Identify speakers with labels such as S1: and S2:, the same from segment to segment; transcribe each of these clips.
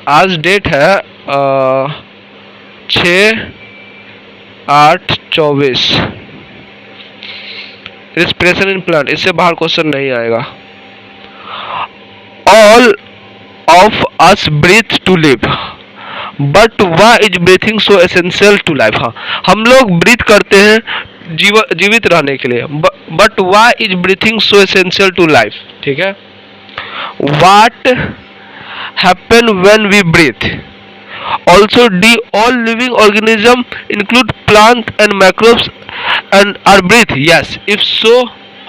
S1: आज डेट है 6/8/24। Respiration in plant, इससे बाहर क्वेश्चन नहीं आएगा। All of us breathe to live, but why is breathing so essential to life. हाँ, हम लोग ब्रीथ करते हैं जीवित रहने के लिए, but why is breathing so essential to life. ठीक है, what happen when we breathe. Also, do all living organisms include plants and microbes and are breathe? Yes. If so,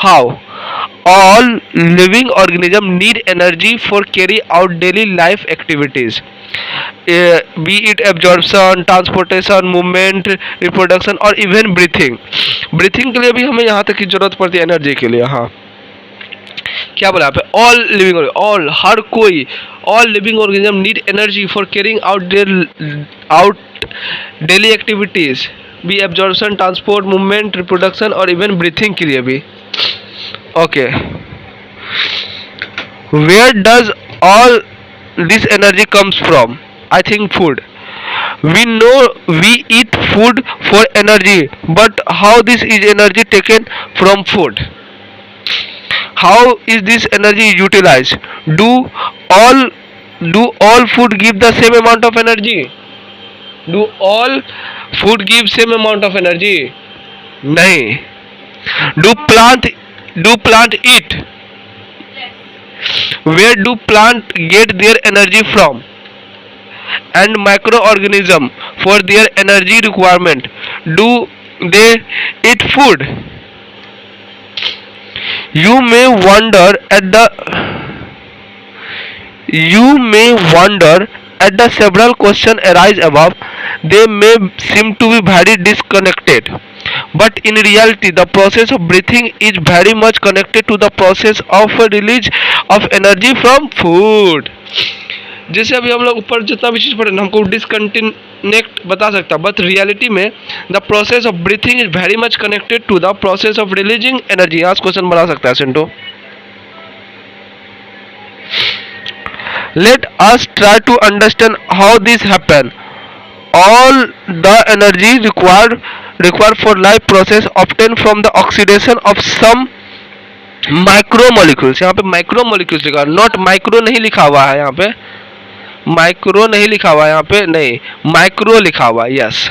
S1: how? All living organisms need energy for carry out daily life activities, be it absorption, transportation, movement, reproduction or even breathing. Breathing के लिए भी हमें यहाँ तक की जरूरत पड़ती है एनर्जी के लिए। हाँ, क्या बोला यहाँ पे? ऑल लिविंग, ऑल, हर कोई, all living organism need energy for carrying out daily activities, be absorption, transport, movement, reproduction और इवन ब्रीथिंग के लिए भी। Okay, where does all this energy comes from? I think food. We know we eat food for energy, but how this is energy taken from food? How is this energy utilized? Do all food give the same amount of energy? Do all food give same amount of energy? नहीं. Do plant eat? Where do plant get their energy from? And microorganism for their energy requirement, do they eat food? You may wonder at the several questions arise above. They may seem to be very disconnected, but in reality the process of breathing is very much connected to the process of release of energy from food. जैसे अभी हम लोग ऊपर जितना भी चीज़ पढ़े ना, हमको डिसकंटिनेक्ट बता सकता, बट रियलिटी में the process of breathing is very much connected to the process of releasing energy. आज क्वेश्चन बना सकता है सिंटो। Let us try to understand how this happen. All the energy required for life process obtain from the oxidation of some micromolecules. यहाँ पे micromolecules लिखा, not micro नहीं लिखा हुआ है यहाँ पे, माइक्रो नहीं लिखा हुआ है यहाँ पे, नहीं माइक्रो लिखा हुआ है। Yes,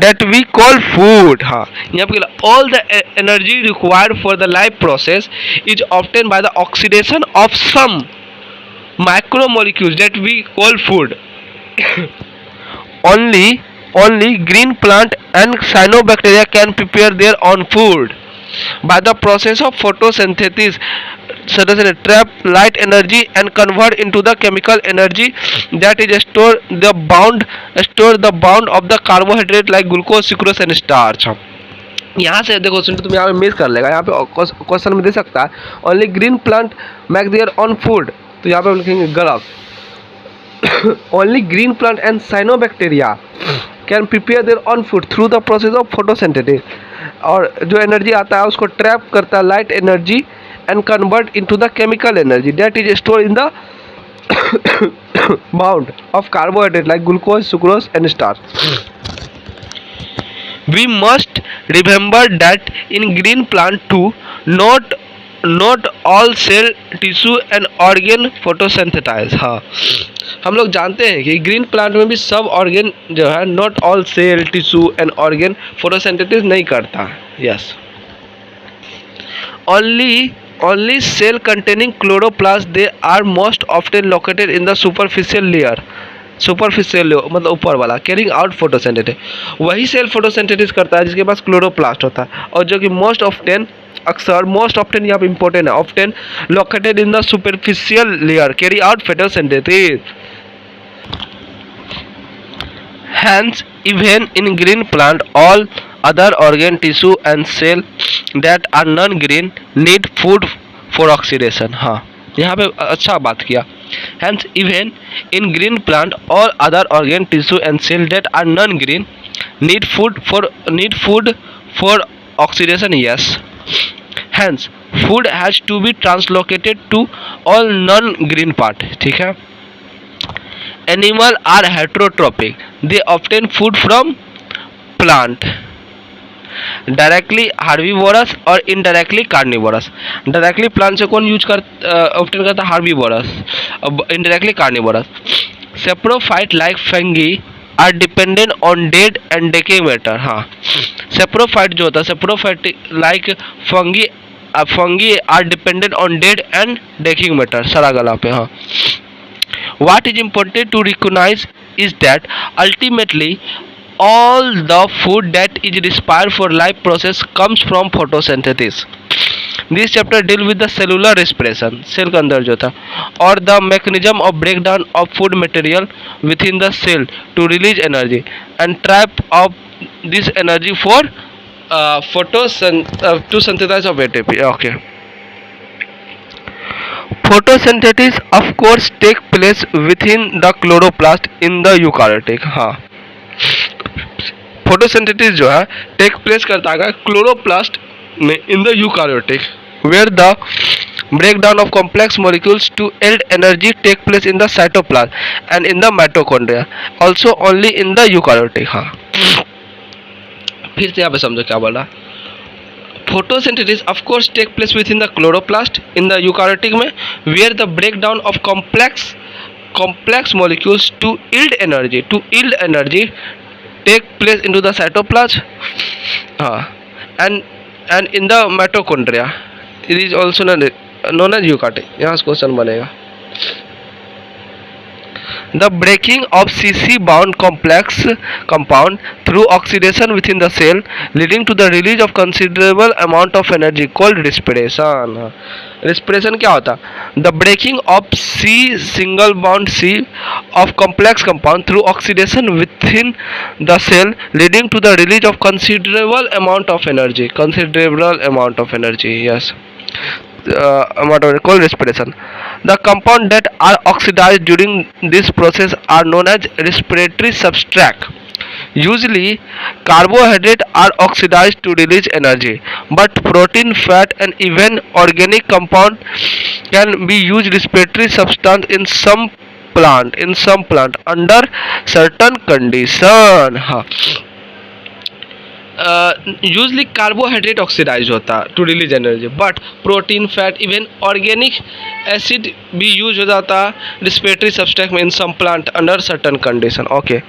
S1: that we call food. हाँ, यहाँ पे all the energy required for the life process is obtained by the oxidation of some macromolecules that we call food. only green plant and cyanobacteria can prepare their own food by the process of photosynthesis. Trap light energy and convert into the chemical energy that is store the bound of the carbohydrate like glucose, sucrose and starch. यहाँ से देखो सुन, तुम यहाँ पे miss कर लेगा, यहाँ पे क्वेश्चन में दे सकता है only green plant make their on food, तो यहाँ पे हम लिखेंगे गलत। Only green plant and cyanobacteria can prepare their on food through the process of photosynthesis, और जो एनर्जी आता है उसको ट्रैप करता है light energy and convert into the chemical energy that is stored in the bound of carbohydrate like glucose, sucrose and starch. We must remember that in green plant too, not all cell, tissue and organ photosynthesize. हाँ, हम लोग जानते हैं कि green plant में भी सब organ जो है, not all cell, tissue and organ photosynthesis नहीं करता। Yes, only cell containing chloroplast, they are most often located in the superficial layer मतलब ऊपर वाला, कैरिंग आउट फोटोसिंथेसिस। वही सेल फोटोसिंथेसिस करता है जिसके पास क्लोरोप्लास्ट होता है, और जो कि मोस्ट ऑफ्टन यहाँ पे इंपॉर्टेंट है, often located in the superficial layer, carry out photosynthesis. Hence, even in green plant, all other organ, tissue and cell that are non-green need food for oxidation. हाँ, यहाँ पे अच्छा बात किया। Hence, even in green plant, all other organ, tissue and cell that are non-green need food for oxidation. Yes. Hence, food has to be translocated to all non-green part. ठीक है, Animal are heterotrophic. They obtain food from plant. Directly herbivorous और indirectly carnivorous. Directly plant से कौन use कर obtain करता है? Herbivorous. अब indirectly carnivorous. Saprophyte like fungi are dependent on dead and decaying matter. हाँ, सेप्रोफाइट जो होता है, saprophyte like fungi are dependent on dead and decaying matter. सड़ा गला पे. हाँ. What is important to recognize is that ultimately all the food that is required for life process comes from photosynthesis. This chapter deal with the cellular respiration, cell के अंदर जो था, और the mechanism of breakdown of food material within the cell to release energy and trap of this energy for to synthesize of ATP. Okay. Photosynthesis of course take place within the chloroplast in the eukaryotic. हाँ, photosynthesis जो है take place करता है chloroplast में in the eukaryotic where the breakdown of complex molecules to yield energy take place in the cytoplasm and in the mitochondria, also only in the eukaryotic. हाँ, फिर से यहाँ पे समझो क्या बोला. Photosynthesis of course take place within the chloroplast in the eukaryotic में where the breakdown of complex molecules to yield energy take place into the cytoplasm and in the mitochondria. It is also known as eukaryotic. यहाँ question बनेगा. The breaking of CC bound complex compound through oxidation within the cell leading to the release of considerable amount of energy called respiration. Respiration क्या होता? The breaking of single bond C of complex compound through oxidation within the cell leading to the release of considerable amount of energy. Yes. Called respiration. The compounds that are oxidized during this process are known as respiratory substrate. Usually, carbohydrates are oxidized to release energy, but protein, fat, and even organic compound can be used respiratory substance in some plant under certain condition. हाँ. Usually carbohydrate oxidized होता to release energy, but protein, fat, even organic acid भी use हो जाता respiratory substrate में in some plant under certain condition. Okay.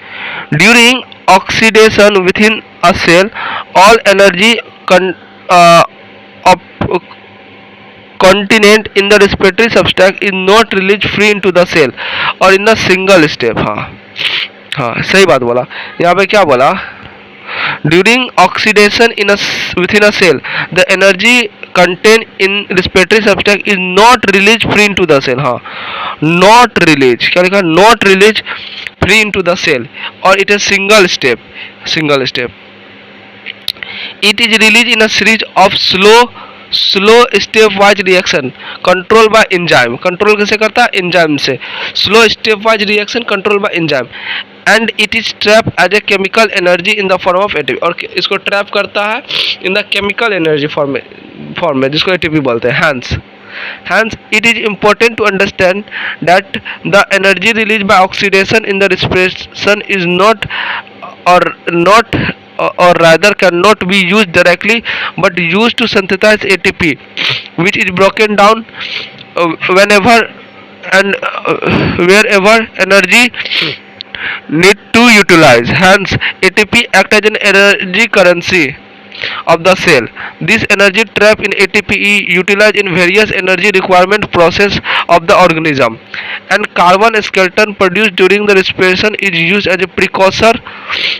S1: During oxidation within a cell, all energy contained in the respiratory substrate is not released free into the cell or in a single step. हाँ, सही बात बोला. यहाँ पे क्या बोला? During oxidation within a cell, the energy contained in respiratory substrate is not released free into the cell. हाँ, not released. क्या लिखा? Not released free into the cell, or it is single step. It is released in a series of slow stepwise reaction controlled by enzyme. Control कैसे करता है? Enzyme से. Slow stepwise reaction controlled by enzyme. And it is trapped as a chemical energy in the form of ATP. और इसको trap करता है in the chemical energy form में जिसको ATP बोलते हैं. Hence, it is important to understand that the energy released by oxidation in the respiration is not or rather cannot be used directly but used to synthesize ATP, which is broken down whenever and wherever energy need to utilize. Hence, ATP act as an energy currency of the cell. This energy trap in ATP is utilized in various energy requirement process of the organism, and carbon skeleton produced during the respiration is used as a precursor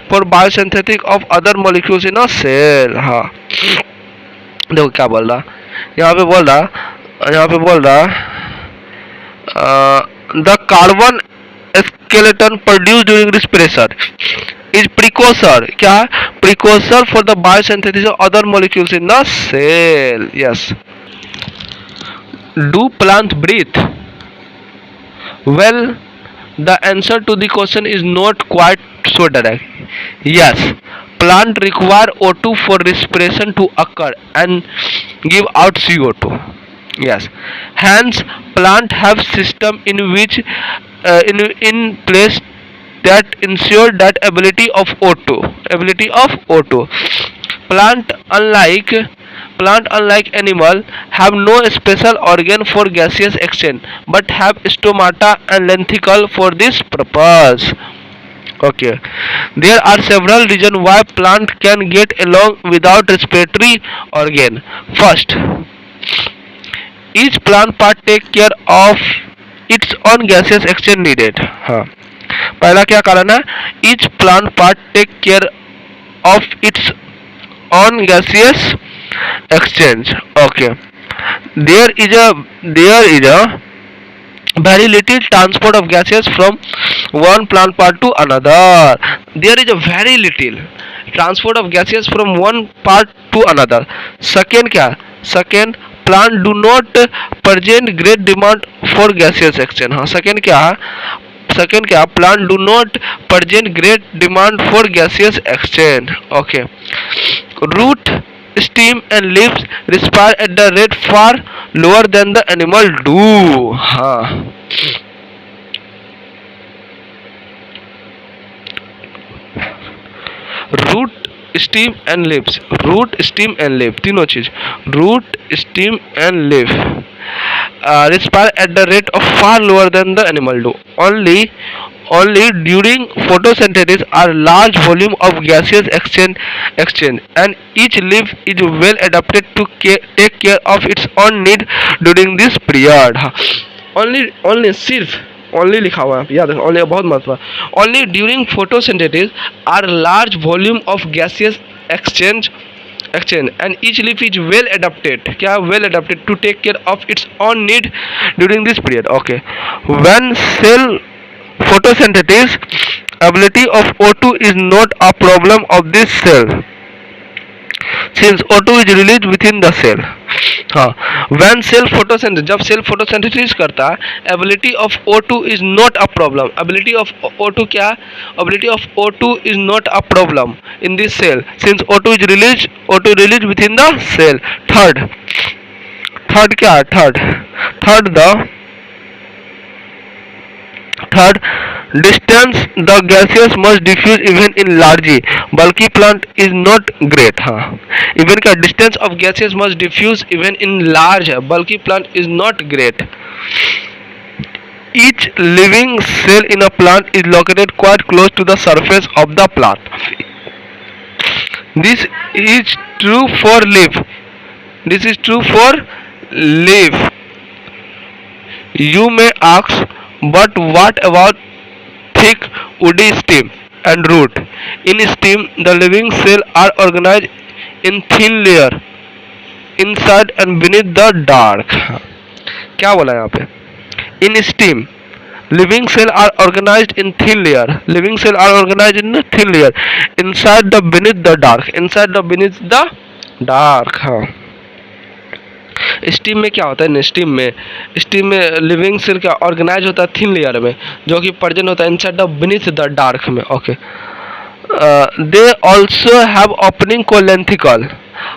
S1: for biosynthesis of other molecules in a cell. हाँ, देखो क्या बोल रहा. यहाँ पे बोल रहा the carbon skeleton produced during respiration is precursor. क्या? Precursor for the biosynthesis of other molecules in the cell. Yes. Do plants breathe? Well, the answer to the question is not quite so direct. Yes, plants require O2 for respiration to occur and give out CO2. Yes, hence plants have system in which in place that ensure that ability of O2. Plant unlike plant unlike animal have no special organ for gaseous exchange but have stomata and lenticule for this purpose. Okay, there are several reasons why plant can get along without respiratory organ. First, each plant part take care of its own gaseous exchange needed. हाँ, पहला क्या कारण है? Each plant part take care of its own gaseous exchange. Okay, there is a very little transport of gases from one plant part to another. There is a very little transport of gases from one part to another. Second क्या? Second, plant do not present great demand for gaseous exchange. हाँ, second क्या? Plant do not present great demand for gaseous exchange. Okay. Root, stem and leaves respire at the rate far lower than the animal do. हाँ, root, stem and leaves, root, stem and leave, तीनों चीज, root, stem and leave respire at the rate of far lower than the animal do. Only during photosynthesis are large volume of gaseous exchange and each leaf is well adapted to take care of its own need during this period. only सिर्फ only लिखा हुआ है, याद है, only बहुत महत्व है. Only during photosynthesis are large volume of gaseous exchange and each leaf is well adapted, क्या well adapted to take care of its own need during this period. Okay, when cell photosynthesis, ability of O2 is not a problem of this cell since O2 is released within the cell. हाँ, when cell photosynthesis, जब cell photosynthesis करता है, ability of O2 is not a problem. ability of O2 क्या? ability of O2 is not a problem in this cell since O2 is released within the cell. Third क्या है? Third distance the gases must diffuse even in large bulky plant is not great. हाँ, even का distance of gases must diffuse even in large bulky plant is not great. Each living cell in a plant is located quite close to the surface of the plant. This is true for leaf. You may ask, but what about thick woody stem and root? In stem, the living cells are organized in thin layer inside and beneath the dark. क्या बोला यहाँ पे? In stem, living cells are organized in thin layer. Inside the beneath the dark. हाँ, steam में क्या होता है? Steam में लिविंग सेल क्या ऑर्गेनाइज होता है थिन लेयर में, जो कि प्रेजेंट होता है inside the beneath the dark में. Okay, they also have opening को लेंथिकल.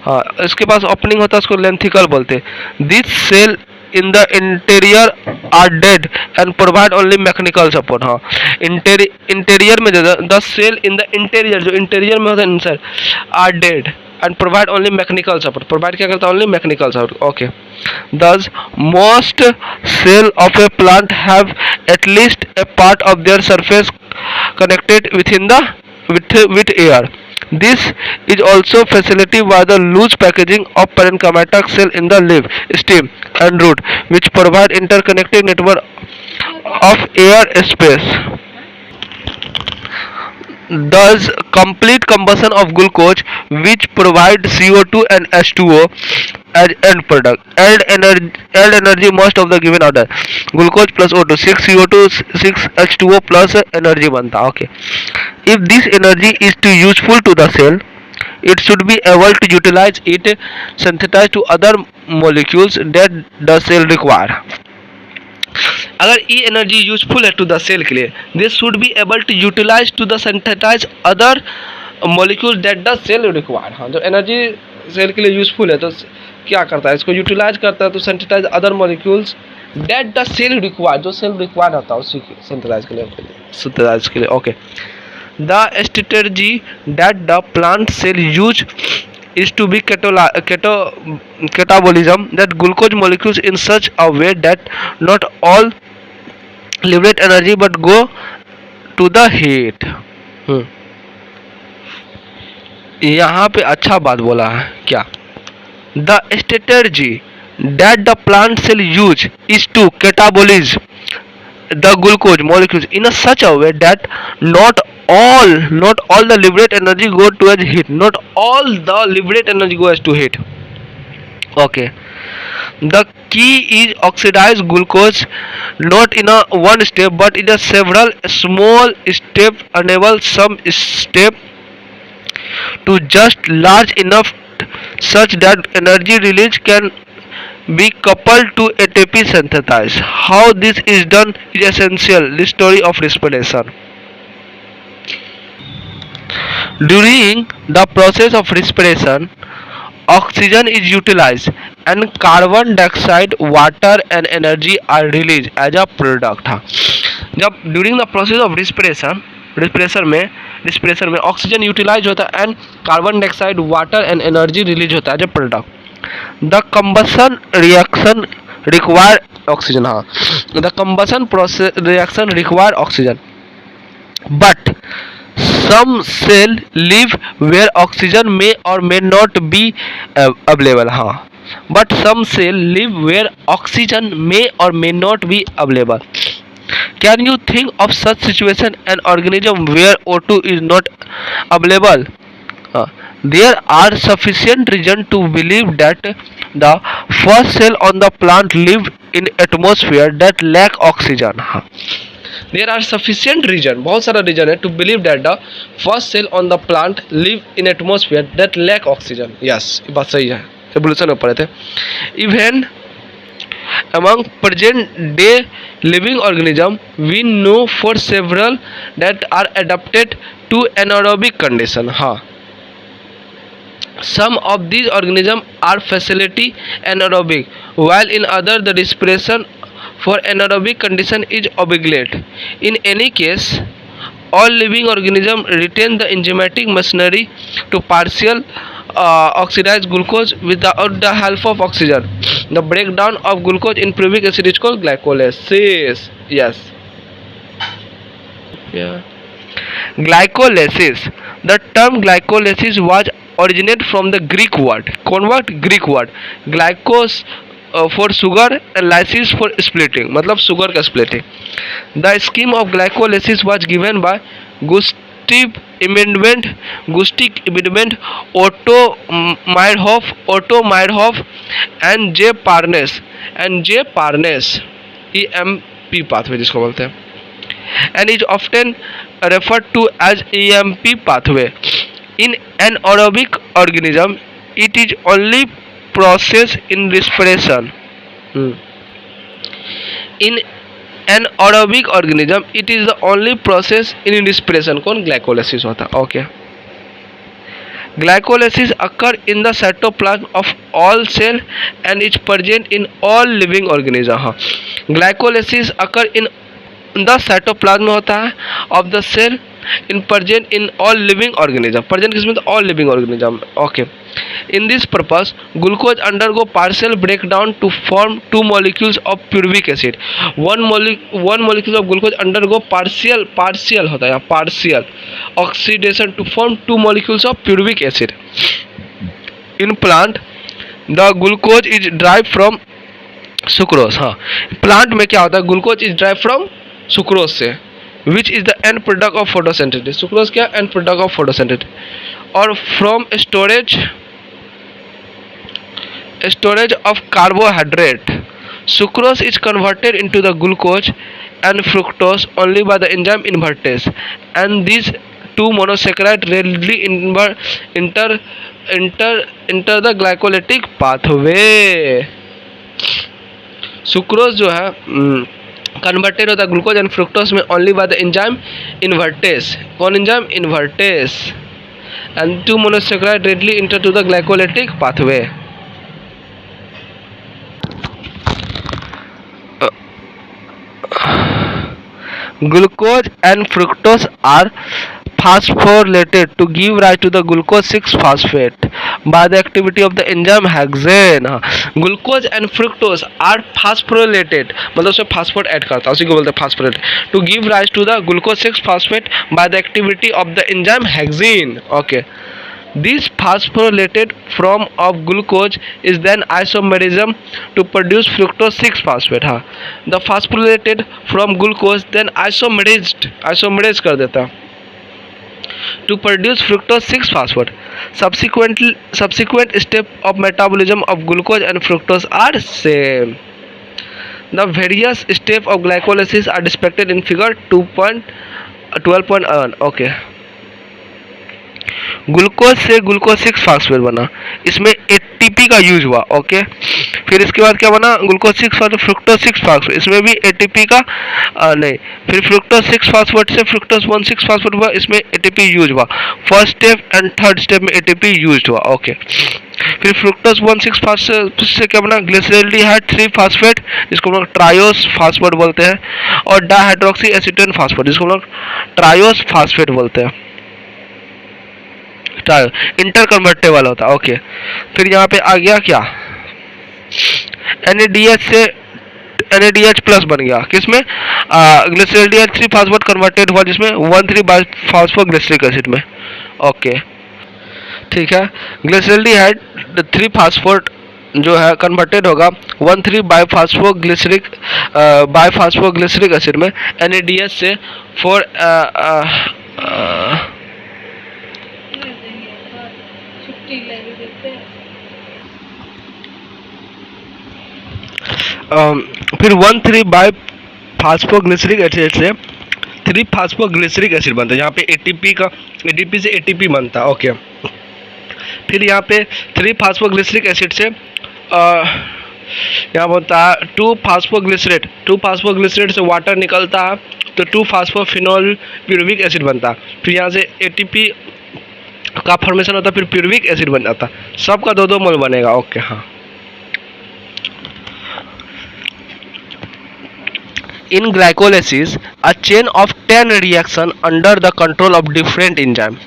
S1: हाँ, इसके पास ओपनिंग होता है, उसको लेंथिकल बोलते हैं. This cell in the interior are dead and provide only mechanical support. हाँ, इंटीरियर में the cell in the interior, जो इंटीरियर में होता है inside, are dead and provide only mechanical support. Provide क्या करता है? Only mechanical support. Okay. Thus, most cell of a plant have at least a part of their surface connected with air. This is also facilitated by the loose packaging of parenchymatous cell in the leaf, stem, and root, which provide interconnected network of air space. Thus, complete combustion of glucose, which provide CO2 and H2O as end product, add energy most of the given order. Glucose plus O2, 6 CO2, 6 H2O plus energy बनता. Okay. If this energy is too useful to the cell, it should be able to utilize it, synthesize to other molecules that the cell require. अगर ये energy useful है to the cell के लिए, this should be able to utilize to the synthesize other molecules that the cell require. हाँ, जो energy cell के लिए useful है तो क्या करता है? इसको यूटिलाइज करता है तो synthesize other molecules that the cell require, जो सेल रिक्वायर होता है उसी सिंथेसाइज के लिए okay. The strategy that the plant cell use is to be catabolism, that glucose molecules in such a way that not all liberate energy but go to the heat। यहाँ पे अच्छा बात बोला है क्या, the strategy that the plant cell use is to catabolize the glucose molecules in a such a way that not all the liberate energy go towards heat, not all the liberate energy goes to heat okay। the key is oxidize glucose not in a one step but in a several small step, enable some step to just large enough such that energy release can be coupled to ATP synthesis। How this is done is essential the story of respiration। During the process of respiration, oxygen is utilized and carbon dioxide, water and energy are released as a product। हाँ, जब during the process of respiration में oxygen utilise होता है and carbon dioxide, water and energy release होता है as a product. The combustion reaction require oxygen. हाँ, the combustion process reaction require oxygen but some cell live where oxygen may or may not be available। हाँ, but some cell live where oxygen may or may not be available। Can you think of such situation an organism where O2 is not available? There are sufficient reason to believe that the first cell on the plant live in atmosphere that lack oxygen। हाँ, there are sufficient reason, बहुत सारा reason है to believe that the first cell on the plant live in atmosphere that lack oxygen। yes, ये बात सही है, evolution में पढ़े थे। even among present day living organism we know for several that are adapted to anaerobic condition। हाँ, some of these organisms are facility anaerobic while in other the respiration for anaerobic condition is obligate। in any case all living organisms retain the enzymatic machinery to partial oxidize glucose without the help of oxygen। the breakdown of glucose in pyruvic acid is called glycolysis। yes, yeah, glycolysis, the term glycolysis was originated from the Greek word, convert Greek word glycos for sugar and lysis for splitting, मतलब sugar का splitting। the scheme of glycolysis was given by Gustav Amendment, Otto Meyerhof and J Parnes EMP pathway जिसको बोलते हैं, and is often referred to as EMP pathway। in an aerobic organism it is only process in respiration। in an aerobic organism it is the only process in respiration कौन glycolysis होता है okay। glycolysis occur in the cytoplasm of all cell and is present in all living organism। हाँ, glycolysis occur in the cytoplasm होता है of the cell in present in all living organism, present किसमें तो all living organism okay। in this purpose glucose undergo partial breakdown to form two molecules of pyruvic acid। one molecule of glucose undergo partial होता है partial oxidation to form two molecules of pyruvic acid। in plant the glucose is derived from sucrose। हाँ, plant में क्या होता है, glucose is drive from sucrose से which is the end product of photosynthesis. Sucrose क्या end product of photosynthesis, और from storage of carbohydrate sucrose is converted into the glucose and fructose only by the enzyme invertase, and these two monosaccharide readily enter the glycolytic pathway। Sucrose जो है converted होता है glucose and fructose में only by the enzyme invertase. कौन एंजाइम, invertase, and two monosaccharide readily enter to the glycolytic pathway. Glucose and fructose are phosphorylated to give rise to the glucose 6-phosphate by the activity of the enzyme hexane. Glucose and fructose are phosphorylated, मतलब उसमें फास्फोरेट add करता है, उसी को बोलते हैं phosphorate, to give rise to the glucose 6-phosphate by the activity of the enzyme hexane. Okay. This phosphorylated form of glucose is then isomerism to produce fructose 6-phosphate. हाँ, the phosphorylated from glucose then isomerized कर देता to produce fructose 6-phosphate. Subsequent step of metabolism of glucose and fructose are same. The various steps of glycolysis are depicted in figure 2.12.1. Okay. Glucose से glucose 6-phosphate बना, इसमें ATP का use हुआ. Okay. फिर इसके बाद क्या बना, ग्लूकोज 6-phosphate फ्रुक्टोज 6-phosphate, इसमें भी एटीपी का नहीं. फिर फ्रुक्टोज 6-phosphate से फ्रुक्टोज 1,6-phosphate हुआ, इसमें एटीपी यूज हुआ. First step and third step में एटीपी यूज हुआ. ओके. फिर फ्रुक्टोज 1,6-phosphate से क्या बना, ग्लिसरॉल्डिहाइड 3-phosphate, जिसको हम लोग ट्रायोस फास्फेट बोलते हैं, और डाइहाइड्रोक्सी एसीटेन फास्फेट, जिसको हम लोग ट्रायोस फास्फेट बोलते हैं. इंटर कन्वर्टेबल होता है. ओके. फिर यहाँ पे आ गया क्या, NADH से NADH प्लस बन गया, किसमें, ग्लिसरॉल्डिहाइड 3-phosphate कन्वर्टेड हुआ, जिसमें 1,3-biphosphoglyceric एसिड में. ओके. ठीक है. ग्लिसरॉल्डिहाइड 3-phosphate जो है कन्वर्टेड होगा 1,3-biphosphoglyceric एसिड में. NADH से 4 फिर 1,3-biphosphoglyceric एसिड से 3-phosphoglyceric एसिड बनता है. यहाँ पे एटीपी से एटीपी बनता है. ओके. फिर यहाँ पे 3-phosphoglyceric एसिड से यहाँ बनता है 2-phosphoglycerate से वाटर निकलता है, तो 2-phosphophenol प्यूरविक एसिड बनता है. फिर यहाँ से एटीपी का फॉर्मेशन होता है, फिर प्यूरविक एसिड बन जाता है. सबका 2-2 मोल बनेगा. ओके. हाँ. In glycolysis, a chain of 10 reactions under the control of different enzyme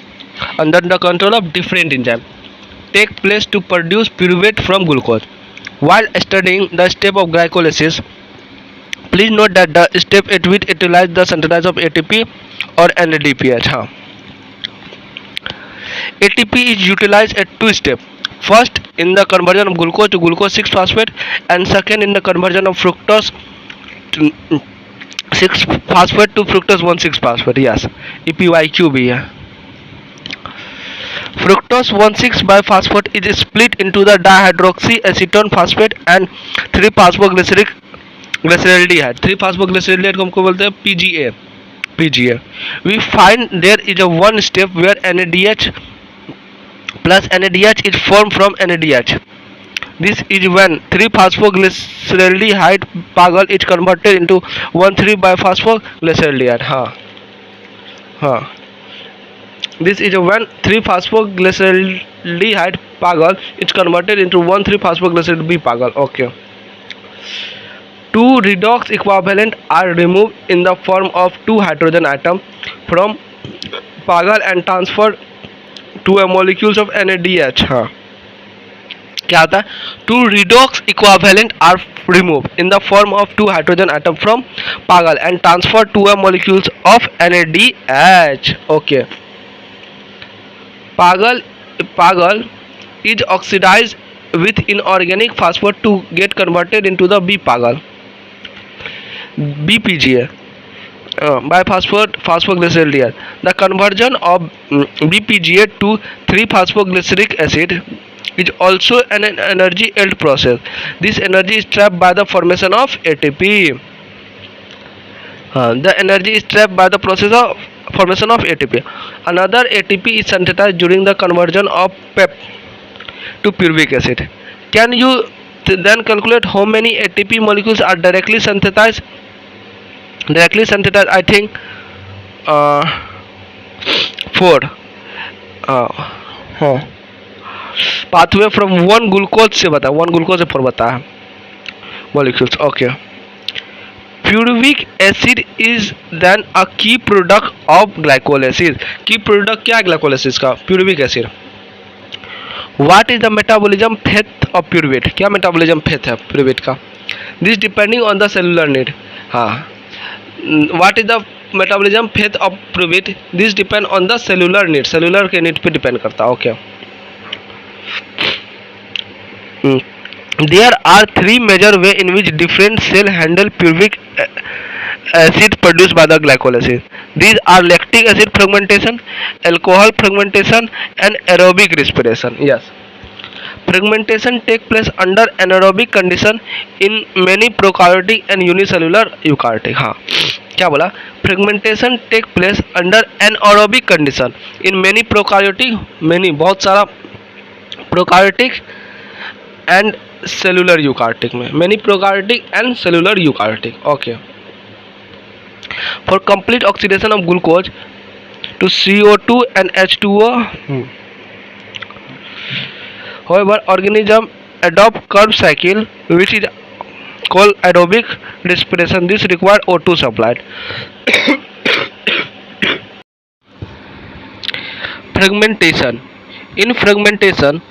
S1: take place to produce pyruvate from glucose. While studying the step of glycolysis, please note that the step at which utilize the synthesis of ATP or NADPH. हाँ. ATP is utilized at 2 steps. First, in the conversion of glucose to glucose 6-phosphate, and second in the conversion of fructose 6-phosphate to fructose 1,6-phosphate. Yes, EPYQ भी है. Fructose 1,6-biphosphate is split into the dihydroxy acetone phosphate and 3-phosphoglyceraldehyde. 3-phosphoglyceraldehyde को हमको बोलते हैं PGA. We find there is a one step where NADH plus NADH is formed from NADH. This is when 3-phosphoglyceraldehyde pagal is converted into 1,3-biphosphoglyceraldehyde. हाँ. This is when 3-phosphoglyceraldehyde pagal is converted into 1,3-phosphoglyceraldehyde B pagal. Okay. 2 redox equivalent are removed in the form of 2 hydrogen atom from pagal and transferred to a molecules of NADH. हाँ. क्या आता है, 2 redox equivalent are removed in the form of 2 hydrogen atom from pagal and transferred to a molecules of NADH. Okay. Pagal is oxidized with inorganic phosphate to get converted into the B-pagal, BPGA, biphosphoglyceraldehyde. The conversion of BPGA to 3-phosphoglyceric acid is also an energy yield process. This energy is trapped by the formation of ATP. The energy is trapped by the process of formation of ATP. Another ATP is synthesized during the conversion of PEP to pyruvic acid. Can you then calculate how many ATP molecules are directly synthesized? I think 4. Pathway from 1 glucose से बता, 1 glucose से 4 बता है molecules. Okay. Pyruvic acid is then a key product of glycolysis. Key product क्या है glycolysis का? Pyruvic acid. What is the metabolism path of pyruvate? क्या metabolism path है pyruvate का? This depending on the cellular need. हाँ. What is the metabolism path of pyruvate? This depend on the cellular need. Cellular के need पे depend करता है. Okay. There are three major ways in which different cell handle pyruvic acid produced by the glycolysis. These are lactic acid fragmentation, alcohol fragmentation, and aerobic respiration. Yes, fragmentation take place under anaerobic condition in many prokaryotic and unicellular eukaryotic. हाँ, क्या बोला? Fragmentation take place under anaerobic condition in many prokaryotic, many बहुत सारा prokaryotic and cellular eukaryotic में, many prokaryotic and cellular eukaryotic. Okay. For complete oxidation of glucose to CO2 and H2O, however organism adopt Krebs cycle which is called aerobic respiration. This require O2 supplied. Fragmentation. In fragmentation,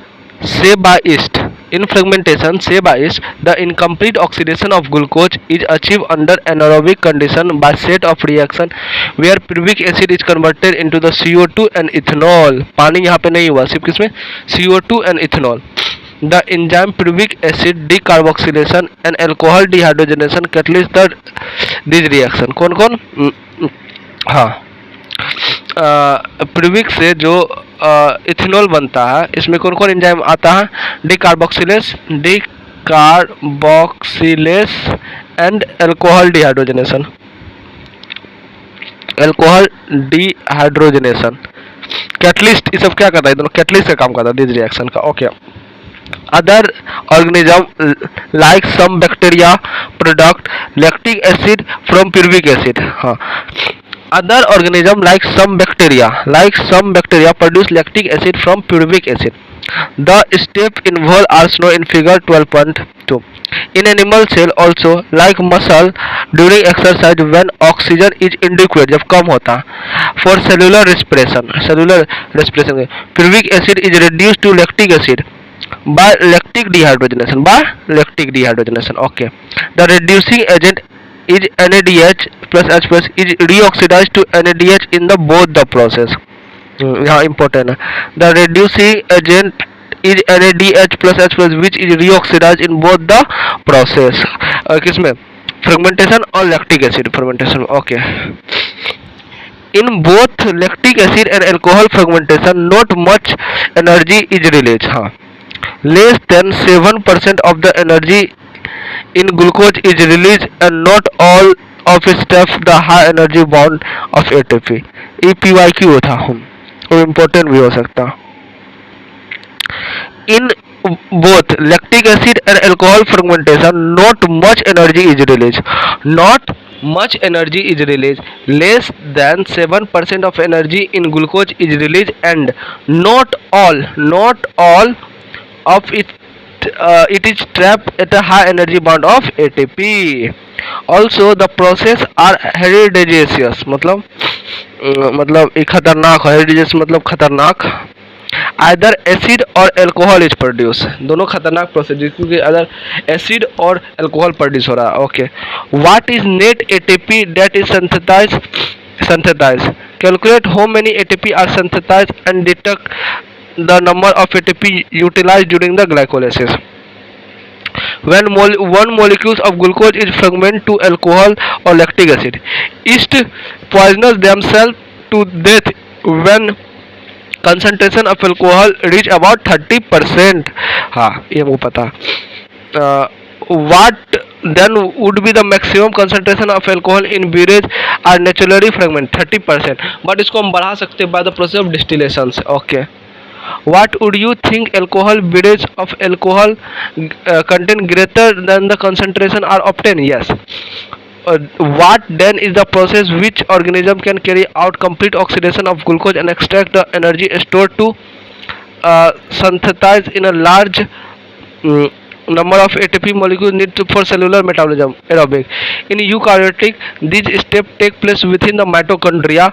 S1: say by yeast, the incomplete oxidation of glucose is achieved under anaerobic condition by set of reaction where pyruvic acid is converted into the CO2 and ethanol. पानी यहाँ पे नहीं हुआ, सिर्फ किसमें? CO2 and ethanol. The enzyme pyruvic acid decarboxylation and alcohol dehydrogenation catalyze this reaction. कौन कौन? हाँ, pyruvic से जो इथेनॉल बनता है, इसमें कौन कौन एंजाइम आता है? डिकार्बोक्सिलेस एंड अल्कोहल डिहाइड्रोजनेशन. कैटलिस्ट, ये सब क्या करता है? दोनों कैटलिस्ट का काम करता है दिस रिएक्शन का. Okay. Other organism like some bacteria product lactic acid from pyruvic acid. हाँ, other organism like some bacteria produce lactic acid from pyruvic acid. The step involved are shown in figure 12.2. In animal cell also like muscle during exercise when oxygen is inadequate, जब कम होता for cellular respiration pyruvic acid is reduced to lactic acid by lactic dehydrogenation. Okay. The reducing agent is NADH plus H plus is reoxidized to NADH in the both the process. यहाँ important है. The reducing agent is NADH plus H plus which is reoxidized in both the process. किसमें? Fragmentation और lactic acid fermentation. Okay. In both lactic acid and alcohol fragmentation, not much energy is released. हाँ, less than 7% of the energy in glucose is released and not all of it stuff the high energy bond of ATP. EPYQ था, वो important भी हो सकता. In both lactic acid and alcohol fermentation, not much energy is released. Less than 7% of energy in glucose is released and not all of it is trapped at a high energy bond of ATP. Also the process are hereditary, मतलब एक खतरनाक, hereditary मतलब खतरनाक. Either acid or alcohol is produced. दोनों खतरनाक process क्योंकि अगर acid और अल्कोहल प्रोड्यूस हो रहा है. Okay. What is net ATP that is synthesized? Calculate how many ATP are synthesized and detect the number of ATP utilized during the glycolysis. When one molecule of glucose is fragmented to alcohol or lactic acid, yeast poisons themselves to death when concentration of alcohol reach about 30%. हाँ, ये मुझे पता. What then would be the maximum concentration of alcohol in beverage are naturally fragment 30%, but इसको हम बढ़ा सकते हैं by the process of distillation. Okay. What would you think alcohol beverage of alcohol contain greater than the concentration are obtained? Yes. What then is the process which organism can carry out complete oxidation of glucose and extract the energy stored to synthesize in a large number of ATP molecules needed for cellular metabolism, aerobic. In eukaryotic, these steps take place within the mitochondria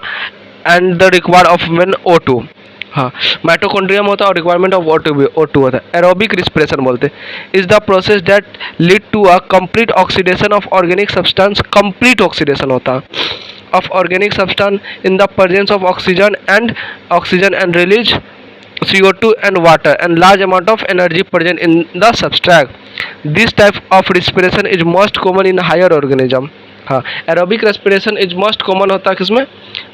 S1: and the require of when O2. हाँ, mitochondria में होता है और requirement of O2 होता है. Aerobic respiration बोलते हैं. Is the process that lead to a complete oxidation of organic substance. Complete oxidation होता है of organic substance in the presence of oxygen and release CO2 and water and large amount of energy present in the substrate. This type of respiration is most common in higher organism. हाँ, aerobic respiration is most common होता है किसमें?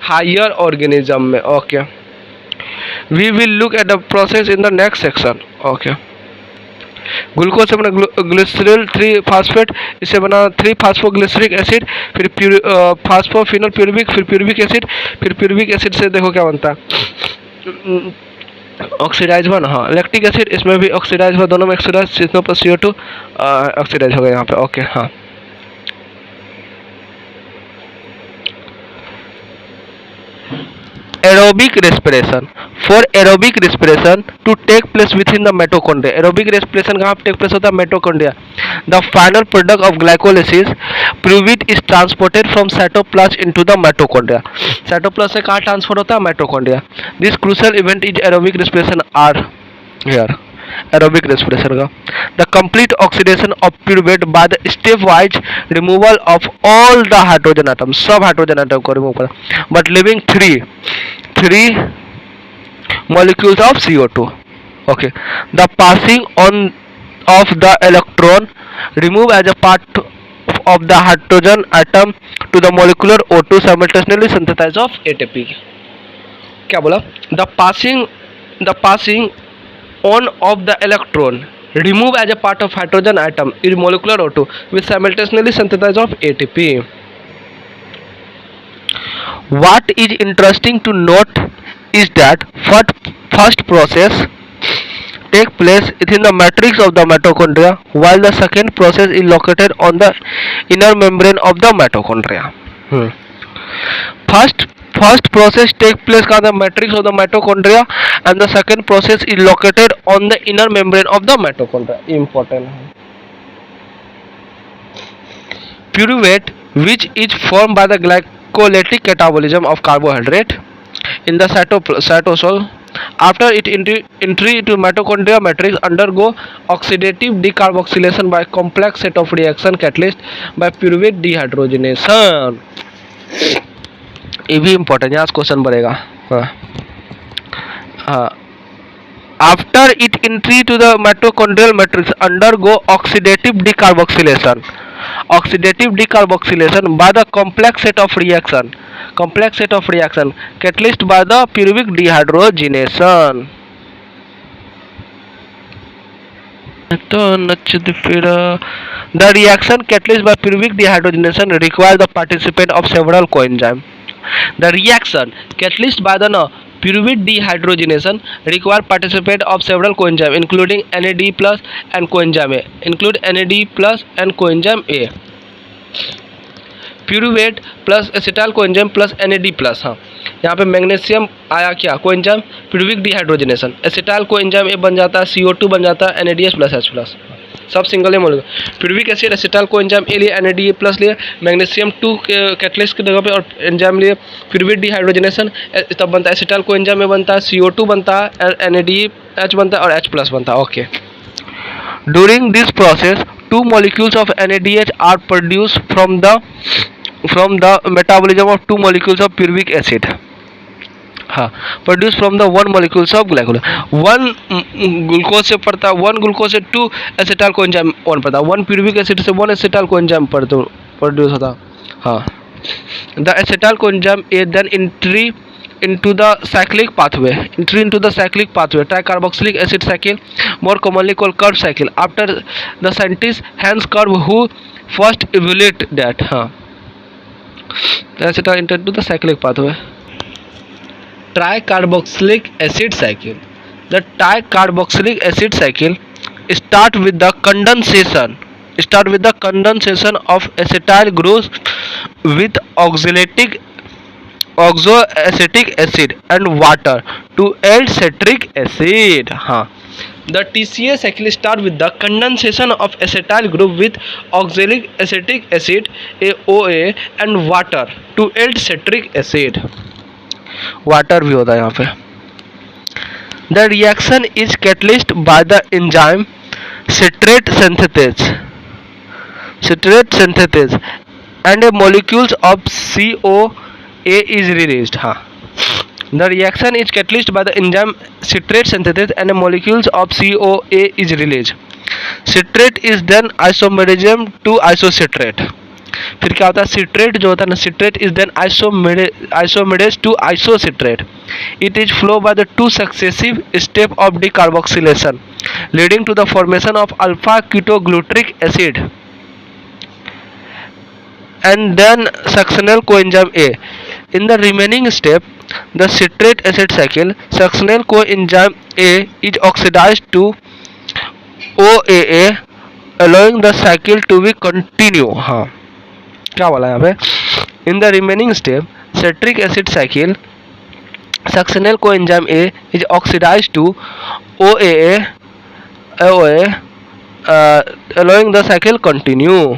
S1: Higher organism में. Okay, we will look at the process in the next section. Okay, glucose से बना glycerol 3 phosphate, इससे बना 3 phosphoglyceric acid, फिर फास्फोफिनोल प्यूरिक, फिर प्यूरिक एसिड, फिर प्यूरिक एसिड से देखो क्या बनता है, ऑक्सीडाइज बना. हाँ, लैक्टिक एसिड, इसमें भी ऑक्सीडाइज हुआ, दोनों में ऑक्सीडाइज, इसमें पर CO2 ऑक्सीडाइज हो गया यहाँ पे. ओके, हाँ, aerobic respiration. For aerobic respiration to take place within the mitochondria, aerobic respiration कहाँ take place होता है? mitochondria. The final product of glycolysis, pyruvate is transported from cytoplasm into the mitochondria. cytoplasm से कहाँ transfer होता है? mitochondria. This crucial event is aerobic respiration are here. Aerobic respiration का the complete oxidation of pyruvate by the step wise removal of all the hydrogen atom. सब hydrogen atom को remove करा, but living three molecules of CO2. Okay, the passing on of the electron remove as a part of the hydrogen atom to the molecular O2 simultaneously synthesize of ATP. क्या बोला? The passing on of the electron remove as a part of hydrogen atom is molecular O2 which simultaneously synthesize of ATP. What is interesting to note is that first process take place within the matrix of the mitochondria while the second process is located on the inner membrane of the mitochondria. First process take place in the matrix of the mitochondria and the second process is located on the inner membrane of the mitochondria. Important. Pyruvate, which is formed by the glycolytic catabolism of carbohydrate in the cytosol, after its entry into mitochondria matrix undergo oxidative decarboxylation by complex set of reaction catalyst by pyruvate dehydrogenation. ये भी important, यहाँ question बनेगा. हाँ, after it entry to the mitochondrial matrix undergo oxidative decarboxylation. Oxidative decarboxylation by the complex set of reaction catalyst by the pyruvic dehydrogenation. The reaction catalyzed by pyruvic dehydrogenation requires the participation of several coenzymes. The reaction catalyzed by the pyruvic dehydrogenation require participation of several coenzymes including NAD+ and coenzyme A. Include NAD+ and coenzyme A. Pyruvate plus acetyl coenzyme plus NAD+. हाँ, यहाँ पे magnesium आया क्या? Coenzyme pyruvic dehydrogenation. Acetyl coenzyme A बन जाता है, CO2 बन जाता है, NADH+H+. सब सिंगल है molecular. Pyruvic acid acetyl coenzyme A लिए, NADA+ लिए, मैग्नीशियम 2 कैटलिस्ट की जगह पे और एंजाइम लिए प्यूरुविक डिहाइड्रोजनेशन, तब बनता है एसिटाइल कोएंजाइम में बनता है, CO2 बनता है, NADH बनता है और H+ बनता है. Okay, during this process 2 molecules of NADH are produced from the metabolism of 2 molecules of pyruvic acid. हाँ, produced from the 1 molecules of glycol. 1 glucose से पड़ता है, 1 ग्लूकोज से 2 एसिटाइल कोएंजाइम 1 पड़ता है, 1 प्यूरिक एसिड से 1 एसिटाइल कोएंजाइम प्रोड्यूस होता है. हाँ, the acetyl coenzyme A then entry into the cyclic pathway, tricarboxylic acid cycle, more commonly called Krebs cycle, after the scientist Hans Krebs who first evaluated that. हाँ, the acetyl entered into the cyclic pathway. Tricarboxylic acid cycle. The tricarboxylic acid cycle start with the condensation of acetyl groups with oxoacetic acid and water to yield citric acid. हाँ, The TCA cycle start with the condensation of acetyl group with oxalic acetic acid AOA and water to yield citric acid. Water भी होता है यहाँ पे. The reaction is catalyzed by the enzyme citrate synthase and a molecules of CoA is released. हाँ. The reaction is catalyzed by the enzyme citrate synthase and molecules of CoA is released. Citrate is then isomerism to isocitrate. फिर क्या होता है? Citrate जो होता है ना, citrate is then isomerase to isocitrate. It is flow by the two successive step of decarboxylation leading to the formation of alpha ketoglutaric acid and then succinyl coenzyme A. In the remaining step, the citric acid cycle, succinyl coenzyme A is oxidized to OAA, allowing the cycle to be continue. हाँ, क्या बोला यहाँ पे? In the remaining step, citric acid cycle, succinyl coenzyme A is oxidized to OAA, allowing the cycle continue.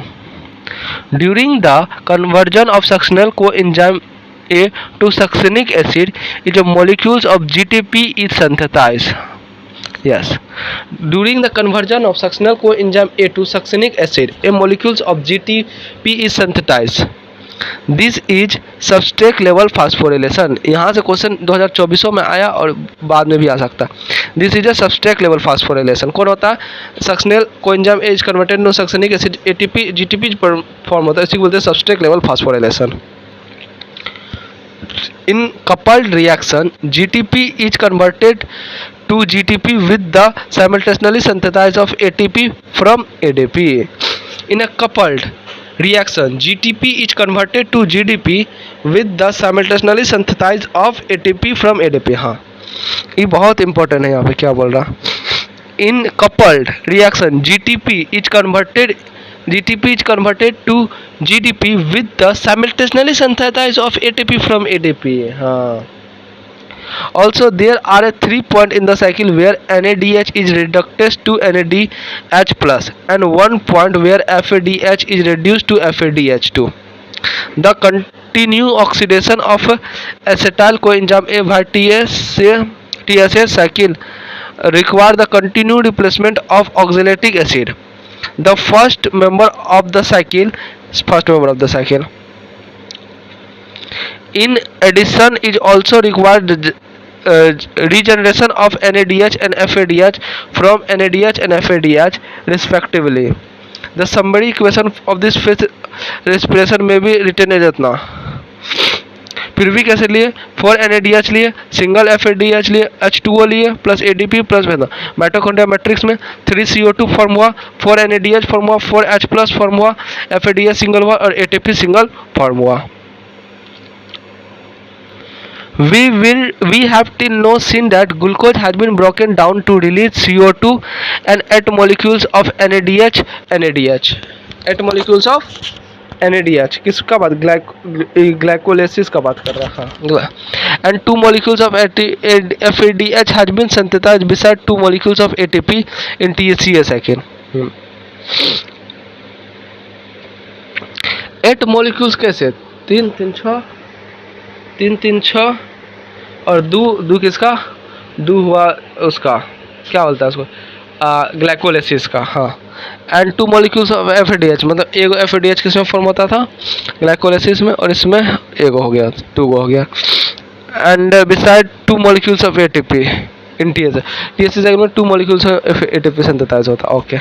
S1: During the conversion of succinyl coenzyme A to succinic acid, is a molecules of GTP is synthesized. Yes, during the conversion of succinyl coenzyme A to succinic acid, a molecules of GTP is synthesized. This is substrate level phosphorylation. यहाँ से question 2024 में आया और बाद में भी आ सकता है. This is a substrate level phosphorylation. कौन होता है? Succinyl coenzyme A is converted to succinic acid ATP GTP form होता है, इसी को बोलते हैं substrate level phosphorylation. In coupled reaction GTP is converted to GTP with the simultaneously synthesize of ATP from ADP. In a coupled reaction GTP is converted to GDP with the simultaneously synthesis of ATP from ADP. हाँ, ये बहुत important है. यहाँ पे क्या बोल रहा? In coupled reaction GTP is converted to GDP with the simultaneously synthesis of ATP from ADP. हाँ. Also, there are 3 points in the cycle where NADH is reduced to NADH plus and 1 point where FADH is reduced to FADH2. The continued oxidation of acetyl coenzyme A by TSA cycle require the continued replacement of oxalic acid. The first member of the cycle. In addition, is also required regeneration of NADH and FADH from NADH and FADH respectively. The summary equation of this phase respiration may be written as इतना. फिर भी कैसे लिए? 4 NADH लिए, single FADH लिए, H2O लिए plus ADP plus mitochondria matrix में 3 CO2 form हुआ, 4 NADH फॉर्म हुआ, 4 H प्लस फॉर्म हुआ, FADH सिंगल हुआ और ATP सिंगल फॉर्म हुआ. We have till now seen that glucose has been broken down to release CO2 and 8 molecules of NADH. 8 molecules of NADH. किसका बात? Glycolysis का बात कर रहा है. And 2 molecules of FADH has been synthesized beside 2 molecules of ATP in TCA cycle. 8 molecules कैसे? 3 3 6 और दो किसका? दो हुआ उसका, क्या बोलता है उसको? ग्लाइकोलाइसिस का. हाँ. एंड 2 molecules ऑफ FADH, मतलब एक FADH किसमें फॉर्म होता था? ग्लाइकोलाइसिस में, और इसमें एक हो गया, 2 हो गया. And beside 2 molecules of ATP in TSA cycle में 2 molecules ऑफ ATP सिंथेसाइज होता. Okay.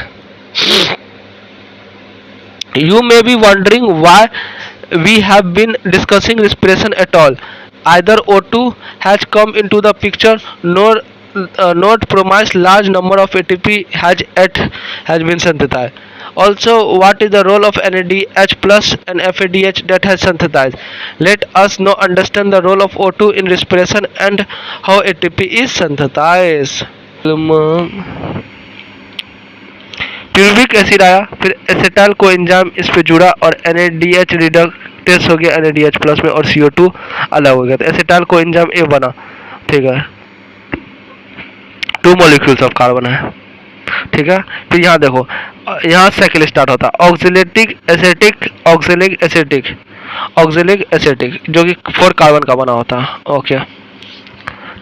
S1: You may be wondering why we have been discussing respiration at all. Either O2 has come into the picture, not promised large number of ATP has been synthesized. Also, what is the role of NADH plus and FADH that has synthesized? Let us now understand the role of O2 in respiration and how ATP is synthesized. Pyruvic acid आया, फिर acetyl coenzyme इस पे जुड़ा और NADH reductase हो गया NADH plus में और CO2 अलग हो गया, तो एसिटाइल कोएंजाइम ए बना. ठीक है, 2 molecules ऑफ कार्बन है. ठीक है। फिर यहाँ देखो, यहाँ साइकिल स्टार्ट होता है, ऑक्सिलेटिक एसेटिक ऑक्सिलिक एसेटिक ऑक्सिलिक एसेटिक, जो कि 4 कार्बन का बना होता है। ओके,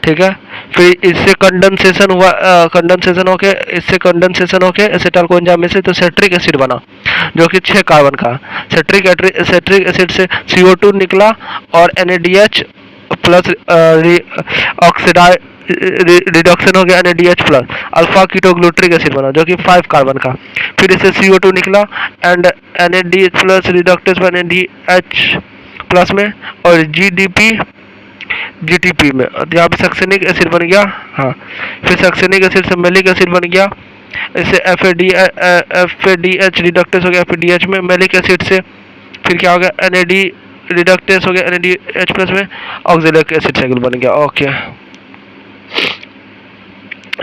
S1: ठीक है। फिर इससे कंडेंसेशन हुआ, कंडेंसेशन होके, इससे कंडेंसेशन होके एसिटाइल कोएंजाइम में से तो सेट्रिक एसिड बना, जो कि 6 कार्बन का। सेट्रिक एसिड से CO2 निकला और NaDH प्लस ऑक्सीडाइज रिडक्शन हो गया NaDH plus, alpha ketoglutaric acid बना, जो कि 5 कार्बन का। फिर इससे CO2 निकला and NaDH plus reducted by NaDH plus में और GTP में, यहाँ पे सक्सेनिक एसिड बन गया। हाँ, फिर सक्सेनिक एसिड से मेलिक एसिड बन गया, इससे FADH रिडक्टेस हो गया FADH में, मेलिक एसिड से फिर क्या हो गया NAD रिडक्टेस हो गया NADH प्लस में, ऑक्सैलिक एसिड साइकिल बन गया। ओके,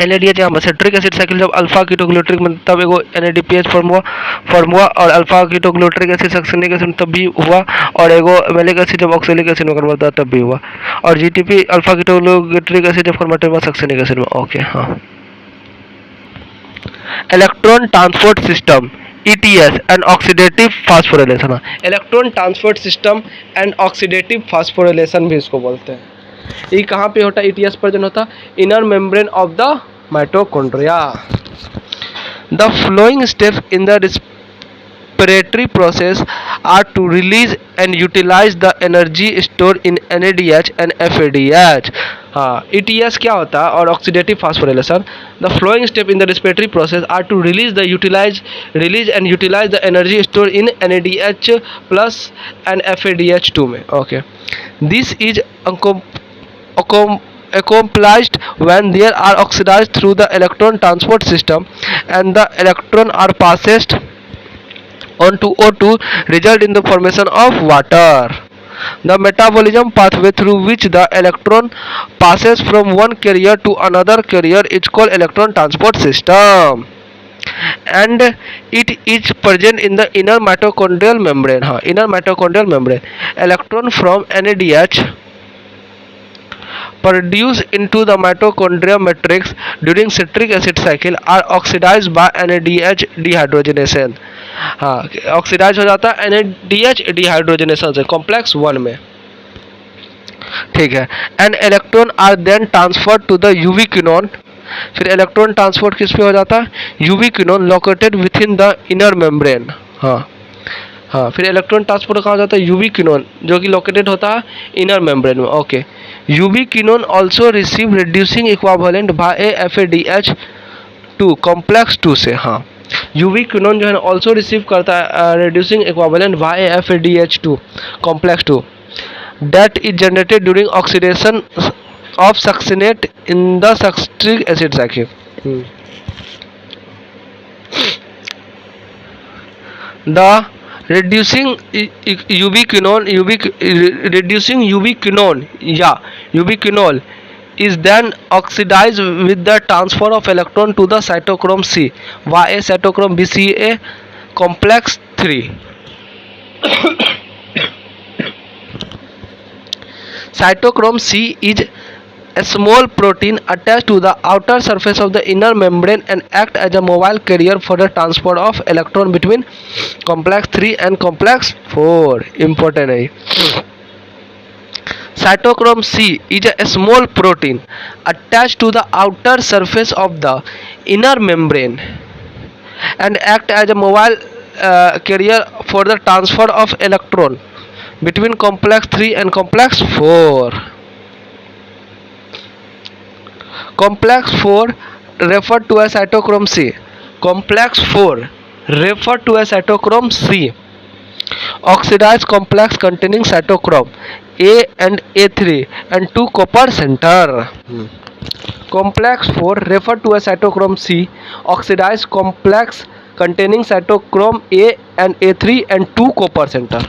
S1: NADH यहाँ सेट्रिक एसिड साइकिल जब अल्फा कीटोग्लूट्रिक में तब एगो NADPH फॉर्म हुआ और alpha ketoglutaric acid succinic acid तब भी हुआ, और एगो मेलिक एसिड जब ऑक्सैलिक एसिड में कन्वर्ट हुआ तब भी हुआ, और GTP अल्फा कीटोग्लूट्रिक एसिड जब कन्वर्ट हुआ सक्सेनिक एसिड में। ओके, हाँ। Electron transport system ETS and oxidative phosphorylation, electron transport system and oxidative phosphorylation भी इसको बोलते हैं। ये कहाँ पे होता है? ETS पर जन होता inner membrane of the mitochondria. The flowing steps in the respiratory process are to release and utilize the energy stored in NADH and FADH। हाँ, ETS क्या होता है और oxidative phosphorylation, the flowing step in the respiratory process are to release and utilize the energy store in NADH plus and FADH2 में। Okay, this is accomplished when they are oxidized through the electron transport system and the electron are passed on to O2, result in the formation of water. The metabolism pathway through which the electron passes from one carrier to another carrier is called electron transport system, and it is present in the inner mitochondrial membrane। हाँ, inner mitochondrial membrane। Electron from NADH produced into the mitochondrial matrix during citric acid cycle are oxidized by NADH dehydrogenation। हाँ, oxidise हो जाता है NADH dehydrogenation से complex 1 में। ठीक है, and electron are then transferred to the ubiquinone. फिर electron transport किस पे हो जाता है? Ubiquinone located within the inner membrane. हाँ हाँ, फिर इलेक्ट्रॉन ट्रांसपोर्ट कहाँ जाता है? यूवी क्विनोन, जो कि लोकेटेड होता है इनर मेम्ब्रेन में। Okay, ubiquinone also receive reducing equivalent by FADH2 complex 2 से। हाँ, यूवी क्विनोन जो है ऑल्सो रिसीव करता है reducing equivalent by FADH2 complex 2 that is generated during oxidation of succinate in the citric acid cycle. The reducing UV quinol is then oxidized with the transfer of electron to the cytochrome C via cytochrome BCA complex 3। Cytochrome C is a small protein attached to the outer surface of the inner membrane and act as a mobile carrier for the transport of electron between complex 3 and complex 4। important है। Cytochrome C is a small protein attached to the outer surface of the inner membrane and act as a mobile carrier for the transfer of electron between complex 3 and complex 4। complex 4 referred to as cytochrome C। complex 4 referred to as cytochrome C oxidized complex containing cytochrome A and A3 and 2 copper center। complex 4 referred to as cytochrome C oxidized complex containing cytochrome A and A3 and 2 copper center।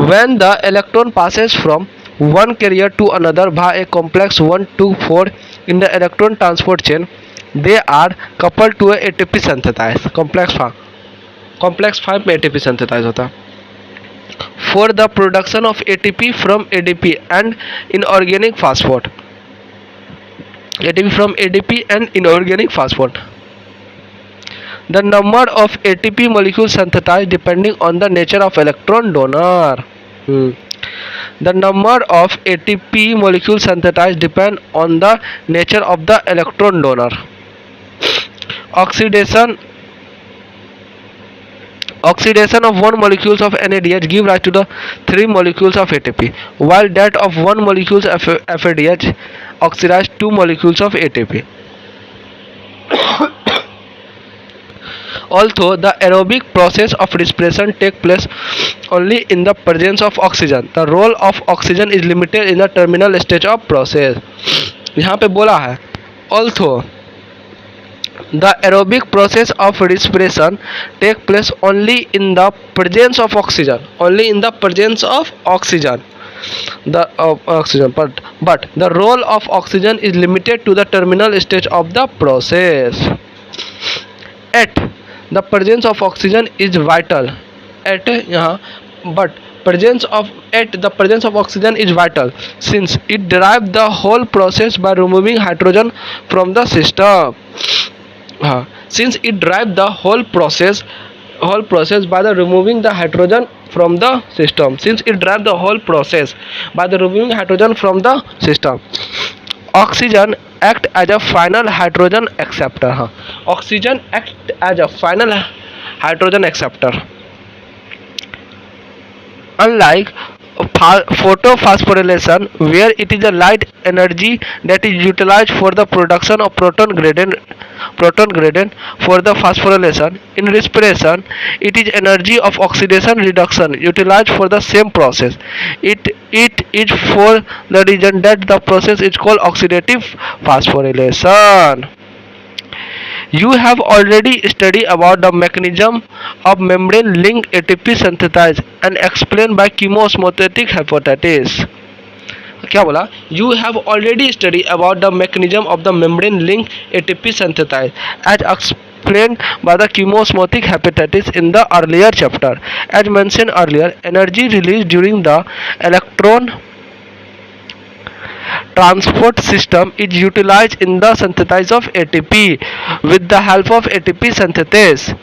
S1: when the electron passes from one carrier to another by a complex 1 to 4 in the electron transport chain, they are coupled to a ATP synthesized complex 5 में ATP synthesized होता है for the production of ATP from ADP and inorganic phosphate। ATP from ADP and inorganic phosphate. The number of ATP molecules synthesized depending on the nature of electron donor. The number of ATP molecules synthesized depend on the nature of the electron donor. Oxidation of one molecules of NADH give rise to the 3 molecules of ATP, while that of one molecules of FADH oxidize 2 molecules of ATP. Although the aerobic process of respiration takes place only in the presence of oxygen, the role of oxygen is limited in the terminal stage of process. यहाँ पे बोला है although the aerobic process of respiration takes place only in the presence of oxygen, but the role of oxygen is limited to the terminal stage of the process. At the presence of oxygen is vital. At the presence of oxygen is vital since it derives the whole process by removing hydrogen from the system. Since it derives the whole process by the removing the hydrogen from the system. Oxygen act as a final hydrogen acceptor. Oxygen act as a final hydrogen acceptor. Unlike photophosphorylation, where it is a light energy that is utilized for the production of proton gradient for the phosphorylation, in respiration it is energy of oxidation reduction utilized for the same process. It is for the reason that the process is called oxidative phosphorylation. You have already studied about the mechanism of membrane-linked ATP synthesis and explained by chemoosmotic hepatitis. क्या बोला? You have already studied about the mechanism of the membrane-linked ATP synthesis as explained by the chemoosmotic hepatitis in the earlier chapter. As mentioned earlier, energy released during the electron transport system is utilized in the synthesis of ATP with the help of ATP synthesis.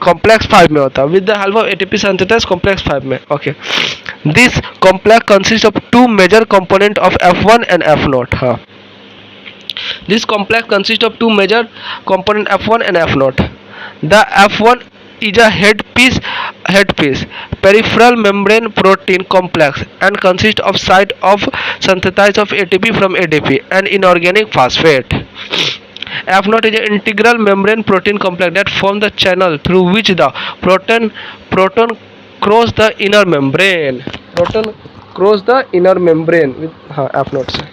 S1: Complex 5 में होता है with the help of ATP synthesis complex 5 में. Okay, this complex consist of 2 major component of F1 and F0. हाँ, this complex consist of 2 major component F1 and F0. The F1 is a headpiece peripheral membrane protein complex and consists of site of synthesis of ATP from ADP and inorganic phosphate. F0 is an integral membrane protein complex that forms the channel through which the proton cross the inner membrane. With F0 से.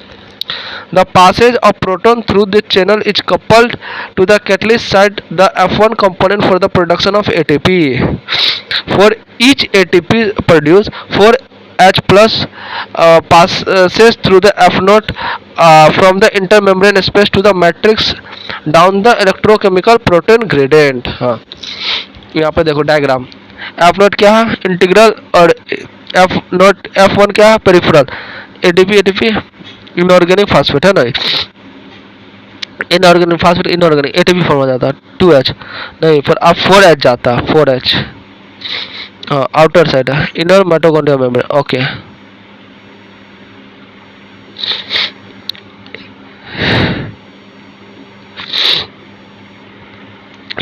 S1: The passage of proton through this channel is coupled to the catalyst side, the F1 component for the production of ATP. For each ATP produced, 4H plus passes through the F0 from the intermembrane space to the matrix down the electrochemical proton gradient. हाँ, यहाँ पे देखो diagram. F0 क्या है? Integral. और F1 क्या है? Peripheral. ATP inorganic phosphate है ना. Inorganic phosphate inorganic ATP form हो जाता है 2H नहीं, फिर अब 4H जाता है 4H. हाँ, आउटर साइड है inner mitochondria membrane. Okay,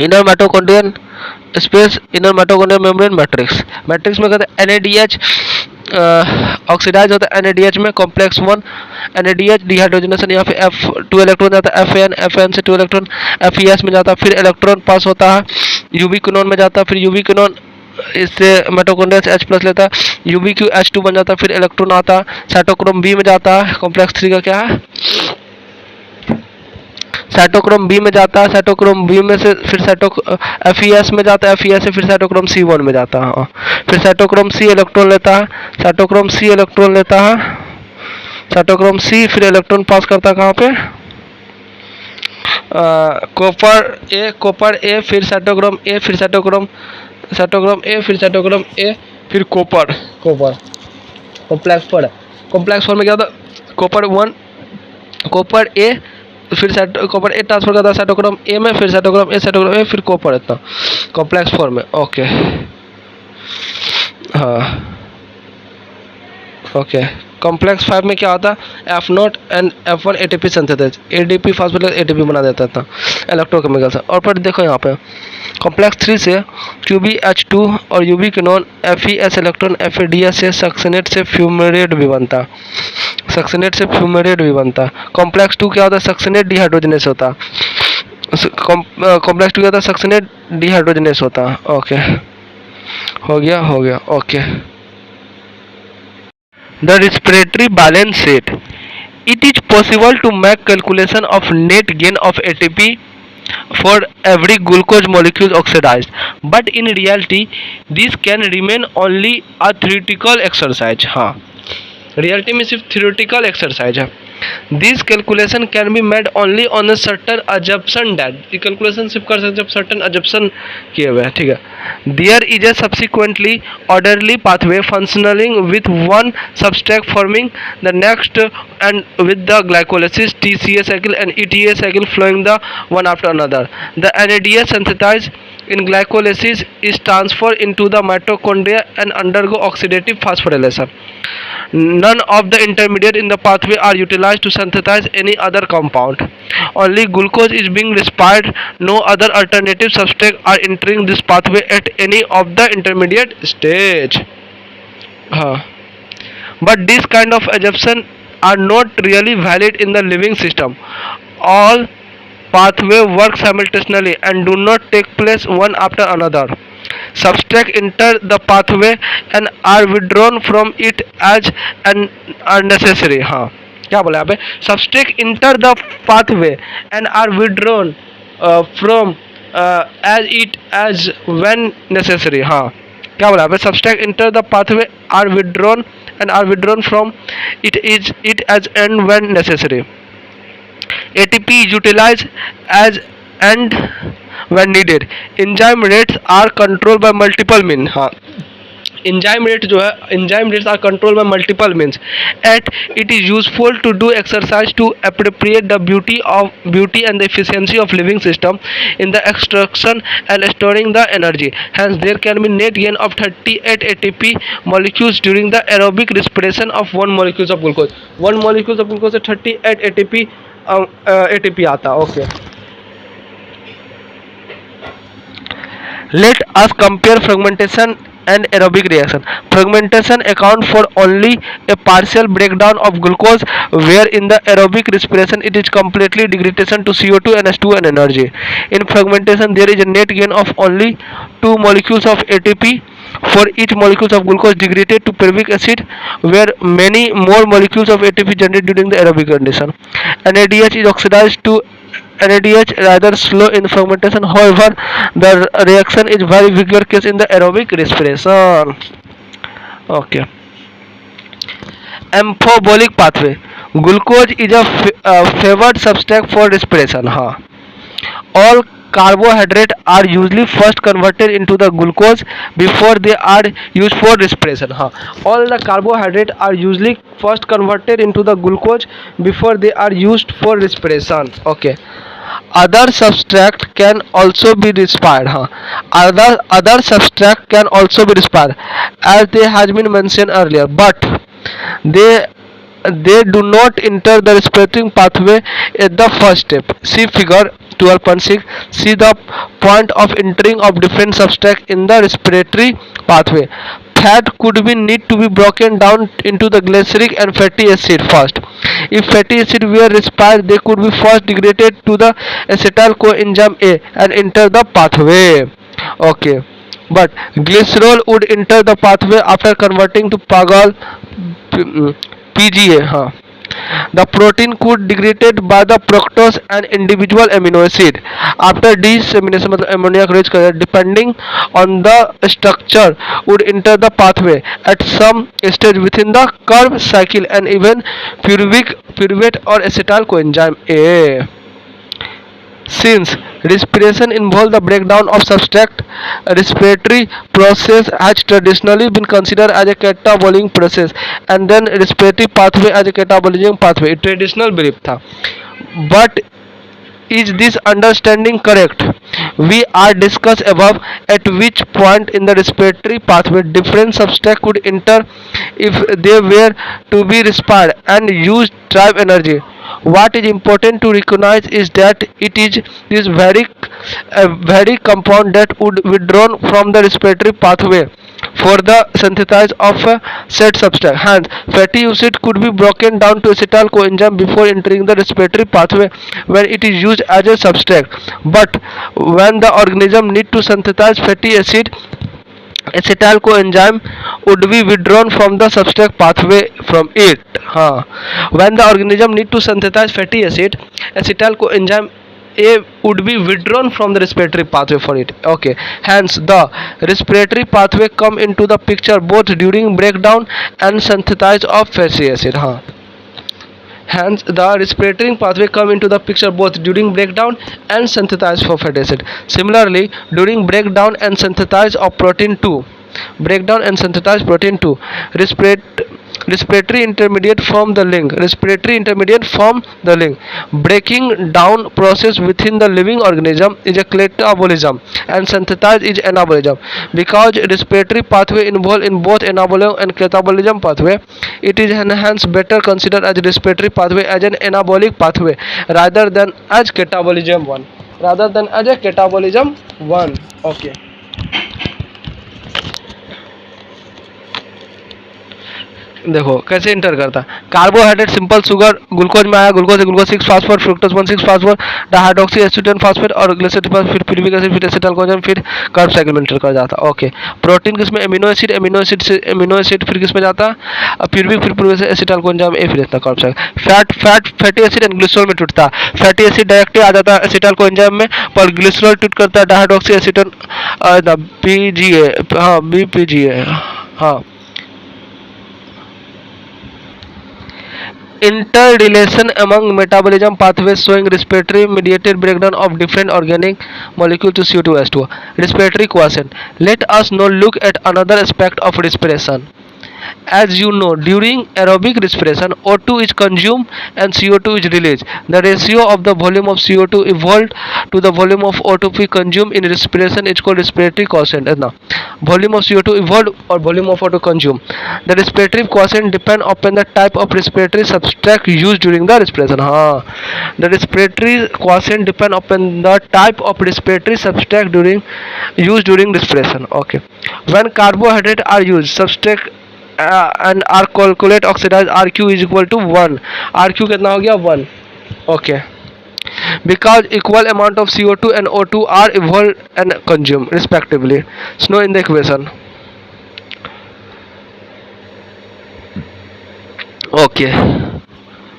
S1: inner mitochondrion space, inner mitochondria membrane matrix में कहते हैं NADH ऑक्सीडाइज होता है. NADH में कॉम्प्लेक्स 1 NADH डिहाइड्रोजनेशन, यहाँ पे F2 इलेक्ट्रॉन जाता है FN से 2 इलेक्ट्रॉन FES में जाता है. फिर इलेक्ट्रॉन पास होता है यूबिक्विनोन में जाता है. फिर यूबिक्विनोन इससे माइटोकॉन्ड्रिया से H+ लेता है, UBQ H2 बन जाता है. फिर इलेक्ट्रॉन आता है साइटोक्रोम B में जाता है. कॉम्प्लेक्स 3 का क्या है? साइटोक्रोम B में जाता है. साइटोक्रोम B में से फिर FES में जाता है. FES से फिर साइटोक्रोम C1 में जाता है. फिर साइटोक्रोम C इलेक्ट्रॉन लेता है. साइटोक्रोम C फिर इलेक्ट्रॉन पास करता है कहाँ पे? कॉपर A फिर साइटोक्रोम A फिर साइटोक्रोम A फिर साइटोक्रोम A फिर कॉपर कॉम्प्लेक्स 4 में क्या होता है? कॉपर A फिर कॉपर ए ट्रांसफर करता है साइटोक्रोम ए में, फिर साइटोक्रोम ए, फिर कॉपर इतना कॉम्प्लेक्स फॉर्म में। ओके हाँ ओके। कॉम्प्लेक्स 5 में क्या होता है, F0 and F1 ATP synthesis, ADP फास्फोलिक ATP बना देता था इलेक्ट्रोकेमिकल से। और पर देखो यहाँ पे कॉम्प्लेक्स 3 से QbH2 और UV किनोन FeS इलेक्ट्रॉन FADS से सक्सिनेट से फ्यूमेरेट भी बनता, सक्सिनेट से फ्यूमेरेट भी बनता। कॉम्प्लेक्स 2 क्या होता है, सक्सिनेट डिहाइड्रोजनेस होता, कॉम्प्लेक्स 2 क्या होता है, सक्सिनेट डिहाइड्रोजनेस होता। ओके हो गया okay. The respiratory balance rate. It is possible to make calculation of net gain of ATP for every glucose molecule oxidized, but in reality this can remain only a theoretical exercise। हाँ reality में सिर्फ theoretical exercise है। This calculation can be made only on a certain assumption that, ये calculation सिर्फ कर सकते जब certain assumption किए हुए हैं, ठीक है। There is a subsequently orderly pathway functioning with one substrate forming the next and with the glycolysis TCA cycle and ETA cycle flowing the one after another. The NADH synthesized in glycolysis is transferred into the mitochondria and undergo oxidative phosphorylation. None of the intermediate in the pathway are utilized to synthesize any other compound. Only glucose is being respired. No other alternative substrates are entering this pathway at any of the intermediate stage. But this kind of assumptions are not really valid in the living system. All pathways work simultaneously and do not take place one after another. Substrates enter the pathway and are withdrawn from it as unnecessary। हाँ क्या बोला यहाँ पे, substrates enter the pathway and are withdrawn from as when necessary। हाँ क्या बोला यहाँ पे, substrates enter the pathway are withdrawn from it as and when necessary। ATP is utilized as and when needed। enzyme rates are controlled by multiple means। हाँ enzyme rate जो है, enzyme rates are controlled by multiple means। At it is useful to do exercise to appropriate the beauty and the efficiency of living system in the extraction and storing the energy। Hence there can be net gain of 38 ATP molecules during the aerobic respiration of 1 molecule of glucose। 1 molecule of glucose से 38 ATP आता। Okay let us compare fragmentation and aerobic reaction। Fragmentation account for only a partial breakdown of glucose, where in the aerobic respiration it is completely degradation to CO2 and H2 and energy। In fragmentation there is a net gain of only 2 molecules of ATP for each molecule of glucose degraded to pyruvic acid, where many more molecules of ATP generated during the aerobic condition। NADH is oxidized to NADH rather slow in fermentation, however the reaction is very vigorous case in the aerobic respiration। Okay, amphibolic pathway। Glucose is a favored substrate for respiration। हाँ all carbohydrates are usually first converted into the glucose before they are used for respiration। हाँ all the carbohydrates are usually first converted into the glucose before they are used for respiration। Okay, other substrate can also be respired। हाँ other substrate can also be respired as they has been mentioned earlier, but they do not enter the respiratory pathway at the first step। See figure 12.6। see the point of entering of different substrate in the respiratory pathway। Fat could be need to be broken down into the glyceric and fatty acid first। If fatty acid were respired, they could be first degraded to the acetyl coenzyme A and enter the pathway। Okay, but glycerol would enter the pathway after converting to PGA। हाँ the protein could degraded by the fructose and individual amino acid after dissemination, मतलब ammonia को reach कर, depending on the structure would enter the pathway at some stage within the Krebs cycle and even pyruvate or acetyl coenzyme A। Since respiration involves the breakdown of substrate, respiratory process has traditionally been considered as a catabolic process and then respiratory pathway as a catabolism pathway। Traditional belief था, but Is this understanding correct? We are discussed above at which point in the respiratory pathway different substrate could enter if they were to be respired and use drive energy. What is important to recognize is that it is this very compound that would withdrawn from the respiratory pathway for the synthesis of a said substance. Hence, fatty acid could be broken down to acetyl coenzyme before entering the respiratory pathway when it is used as a substrate. But when the organism need to synthesize fatty acid, acetyl coenzyme would be withdrawn from the substrate pathway from it. When the organism need to synthesize fatty acid, acetyl coenzyme A would be withdrawn from the respiratory pathway for it. Okay. Hence, the respiratory pathway come into the picture both during breakdown and synthesis of fatty acid. Hence, the respiratory pathway come into the picture both during breakdown and synthesis of fatty acid. Similarly, during breakdown and synthesis of protein 2, respiratory intermediate form the link. Breaking down process within the living organism is a catabolism and synthesis is anabolism. Because respiratory pathway involved in both anabolism and catabolism pathway, it is hence better considered as respiratory pathway as an anabolic pathway rather than as catabolism one. Okay. देखो कैसे inter करता है। Carbohydrate simple sugar glucose में आया, glucose से glucose 6 phosphor, fructose 1 6 phosphor, dihydroxy acetone phosphate और glycerine फिर pyruvic acid फिर एसिटाइल कोएंजाइम फिर कार्ब साइकिल में इंटर कर जाता है। ओके। प्रोटीन किसमें? एमिनो एसिड फिर किसमें जाता है? पिरुविक फिर पिरुविक से एसिटाइल कोएंजाइम ए फिर इतना carb cycle. Fatty acid and glycerol में टूटता है। फैटी एसिड डायरेक्ट आ जाता है एसिटाइल कोएंजाइम में, पर ग्लिसरॉल टूट करता है dihydroxy acetone PGA BPGA. Interrelation among metabolism pathways showing respiratory mediated breakdown of different organic molecules to CO2 H2O. Respiratory quotient. Let us now look at another aspect of respiration. As you know, during aerobic respiration, O2 is consumed and CO2 is released. The ratio of the volume of CO2 evolved to the volume of O2 consumed in respiration is called respiratory quotient. Volume of CO2 evolved or volume of O2 consumed. The respiratory quotient depend upon the type of respiratory substrate used during the respiration. The respiratory quotient depend upon the type of respiratory substrate used during respiration. Okay. When carbohydrates are used, substrate and are calculate oxidized RQ is equal to 1. RQ कितना हो गया? 1. Okay. Because equal amount of CO2 and O2 are evolved and consumed respectively. So in the equation. Okay.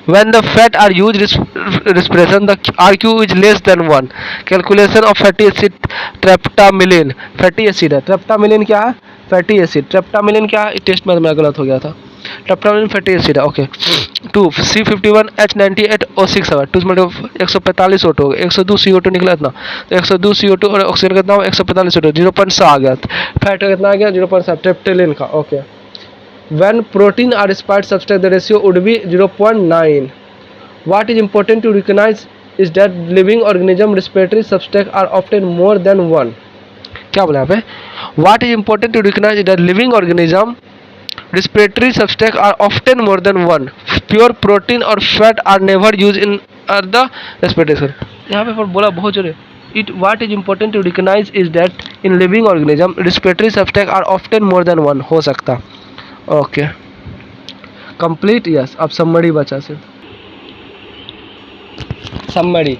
S1: When the fat are used respiration, the RQ is less than 1. Calculation of fatty acid ट्रेप्टामिलिन. Fatty acid है. ट्रेप्टामिलिन क्या है? Fatty acid. ट्रेप्टामिलिन क्या है? Test में मेरा गलत हो गया था. ट्रेप्टामिलिन फैटी एसिड है. ओके. 2 C51H98O6 है. 2 145 O2 हो गया. 102 CO2 निकला इतना. तो 102 CO2 और ऑक्सीजन कितना हो? 145 O2. 0.7 आ गया. फैट कितना आ गया? 0.7. ट्रेप्टामिलिन का. Okay. When protein are respired substrate, the ratio would be 0.9. What is important to recognize is that living organism respiratory substrate are often more than one. क्या बोला यहाँ पे? What is important to recognize is that living organism respiratory substrate are often more than one. Pure protein or fat are never used in the respiration. यहाँ पे बोला बहुत जरूरी. What is important to recognize is that in living organism respiratory substrate are often more than one. हो सकता. Okay. Complete. Yes. अब summary बचा सिर्फ. Summary.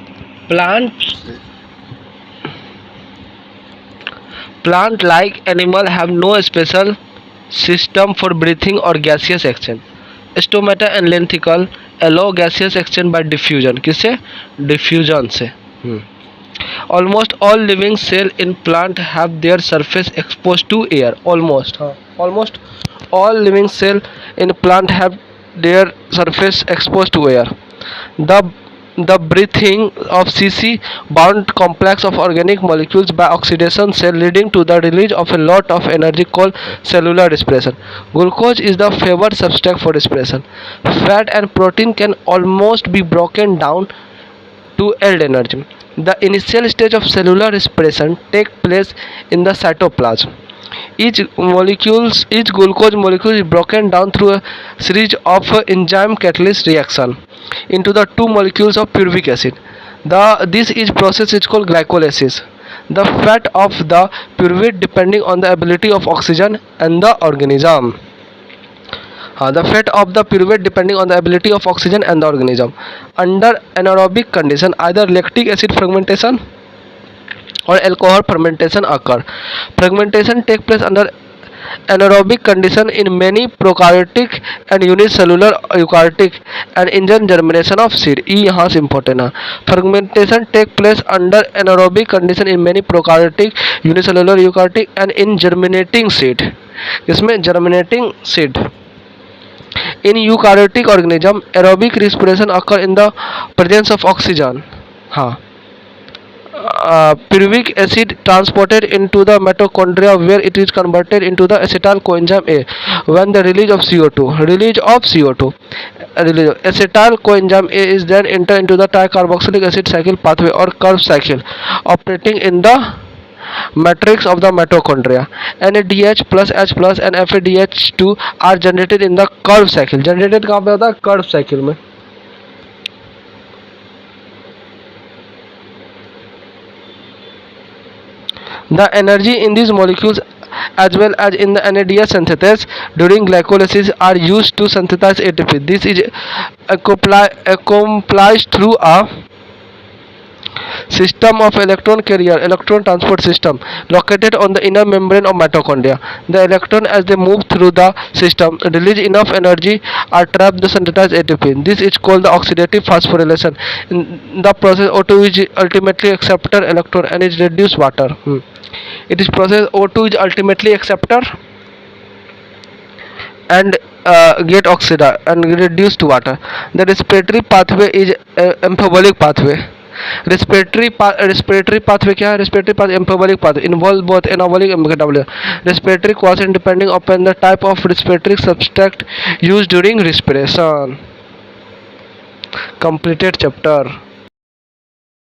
S1: Plant like animal have no special system for breathing or gaseous exchange. Stomata and lenticule allow gaseous exchange by diffusion. किससे? Diffusion से. Almost all living cell in plant have their surface exposed to air. Almost all living cell in plant have their surface exposed to air. The breathing of CC bound complex of organic molecules by oxidation cell leading to the release of a lot of energy called cellular respiration. Glucose is the favored substrate for respiration. Fat and protein can almost be broken down to yield energy. The initial stage of cellular respiration take place in the cytoplasm. Each glucose molecule is broken down through a series of enzyme catalyst reaction into the two molecules of pyruvic acid. This is process is called glycolysis. The fate of the pyruvate depending on the ability of oxygen and the organism. The fate of the pyruvate depending on the ability of oxygen and the organism. Under anaerobic condition, either lactic acid fragmentation or alcohol fermentation occur. Fragmentation take place under anaerobic condition in many prokaryotic and unicellular eukaryotic and engine germination of seed. ये यहाँ से important है. Fermentation take place under anaerobic condition in many prokaryotic, unicellular eukaryotic and in germinating seed. इसमें germinating seed. In eukaryotic organism, aerobic respiration occur in the presence of oxygen. हाँ. Pyruvic acid transported into the mitochondria where it is converted into the acetyl coenzyme A when the release of CO2. Acetyl coenzyme A is then enter into the tricarboxylic acid cycle pathway or Krebs cycle operating in the matrix of the mitochondria. NADH plus H plus and FADH2 are generated in the Krebs cycle. Generated कहाँ पे होता है? Krebs cycle में. The energy in these molecules as well as in the NADH synthesis during glycolysis are used to synthesize ATP. This is accomplished through a system of electron carrier electron transport system located on the inner membrane of mitochondria. The electron as they move through the system release enough energy are trapped to synthesize ATP. This is called the oxidative phosphorylation. In the process O2 is ultimately acceptor electron and is reduced water. It is process O2 is ultimately acceptor and get oxidized and reduced to water. The respiratory pathway is amphibolic pathway. Respiratory pathway क्या है? Respiratory pathway amphibolic pathway involve both anabolic and metabolic. Respiratory quotient depending upon the type of respiratory substrate used during respiration. Completed chapter.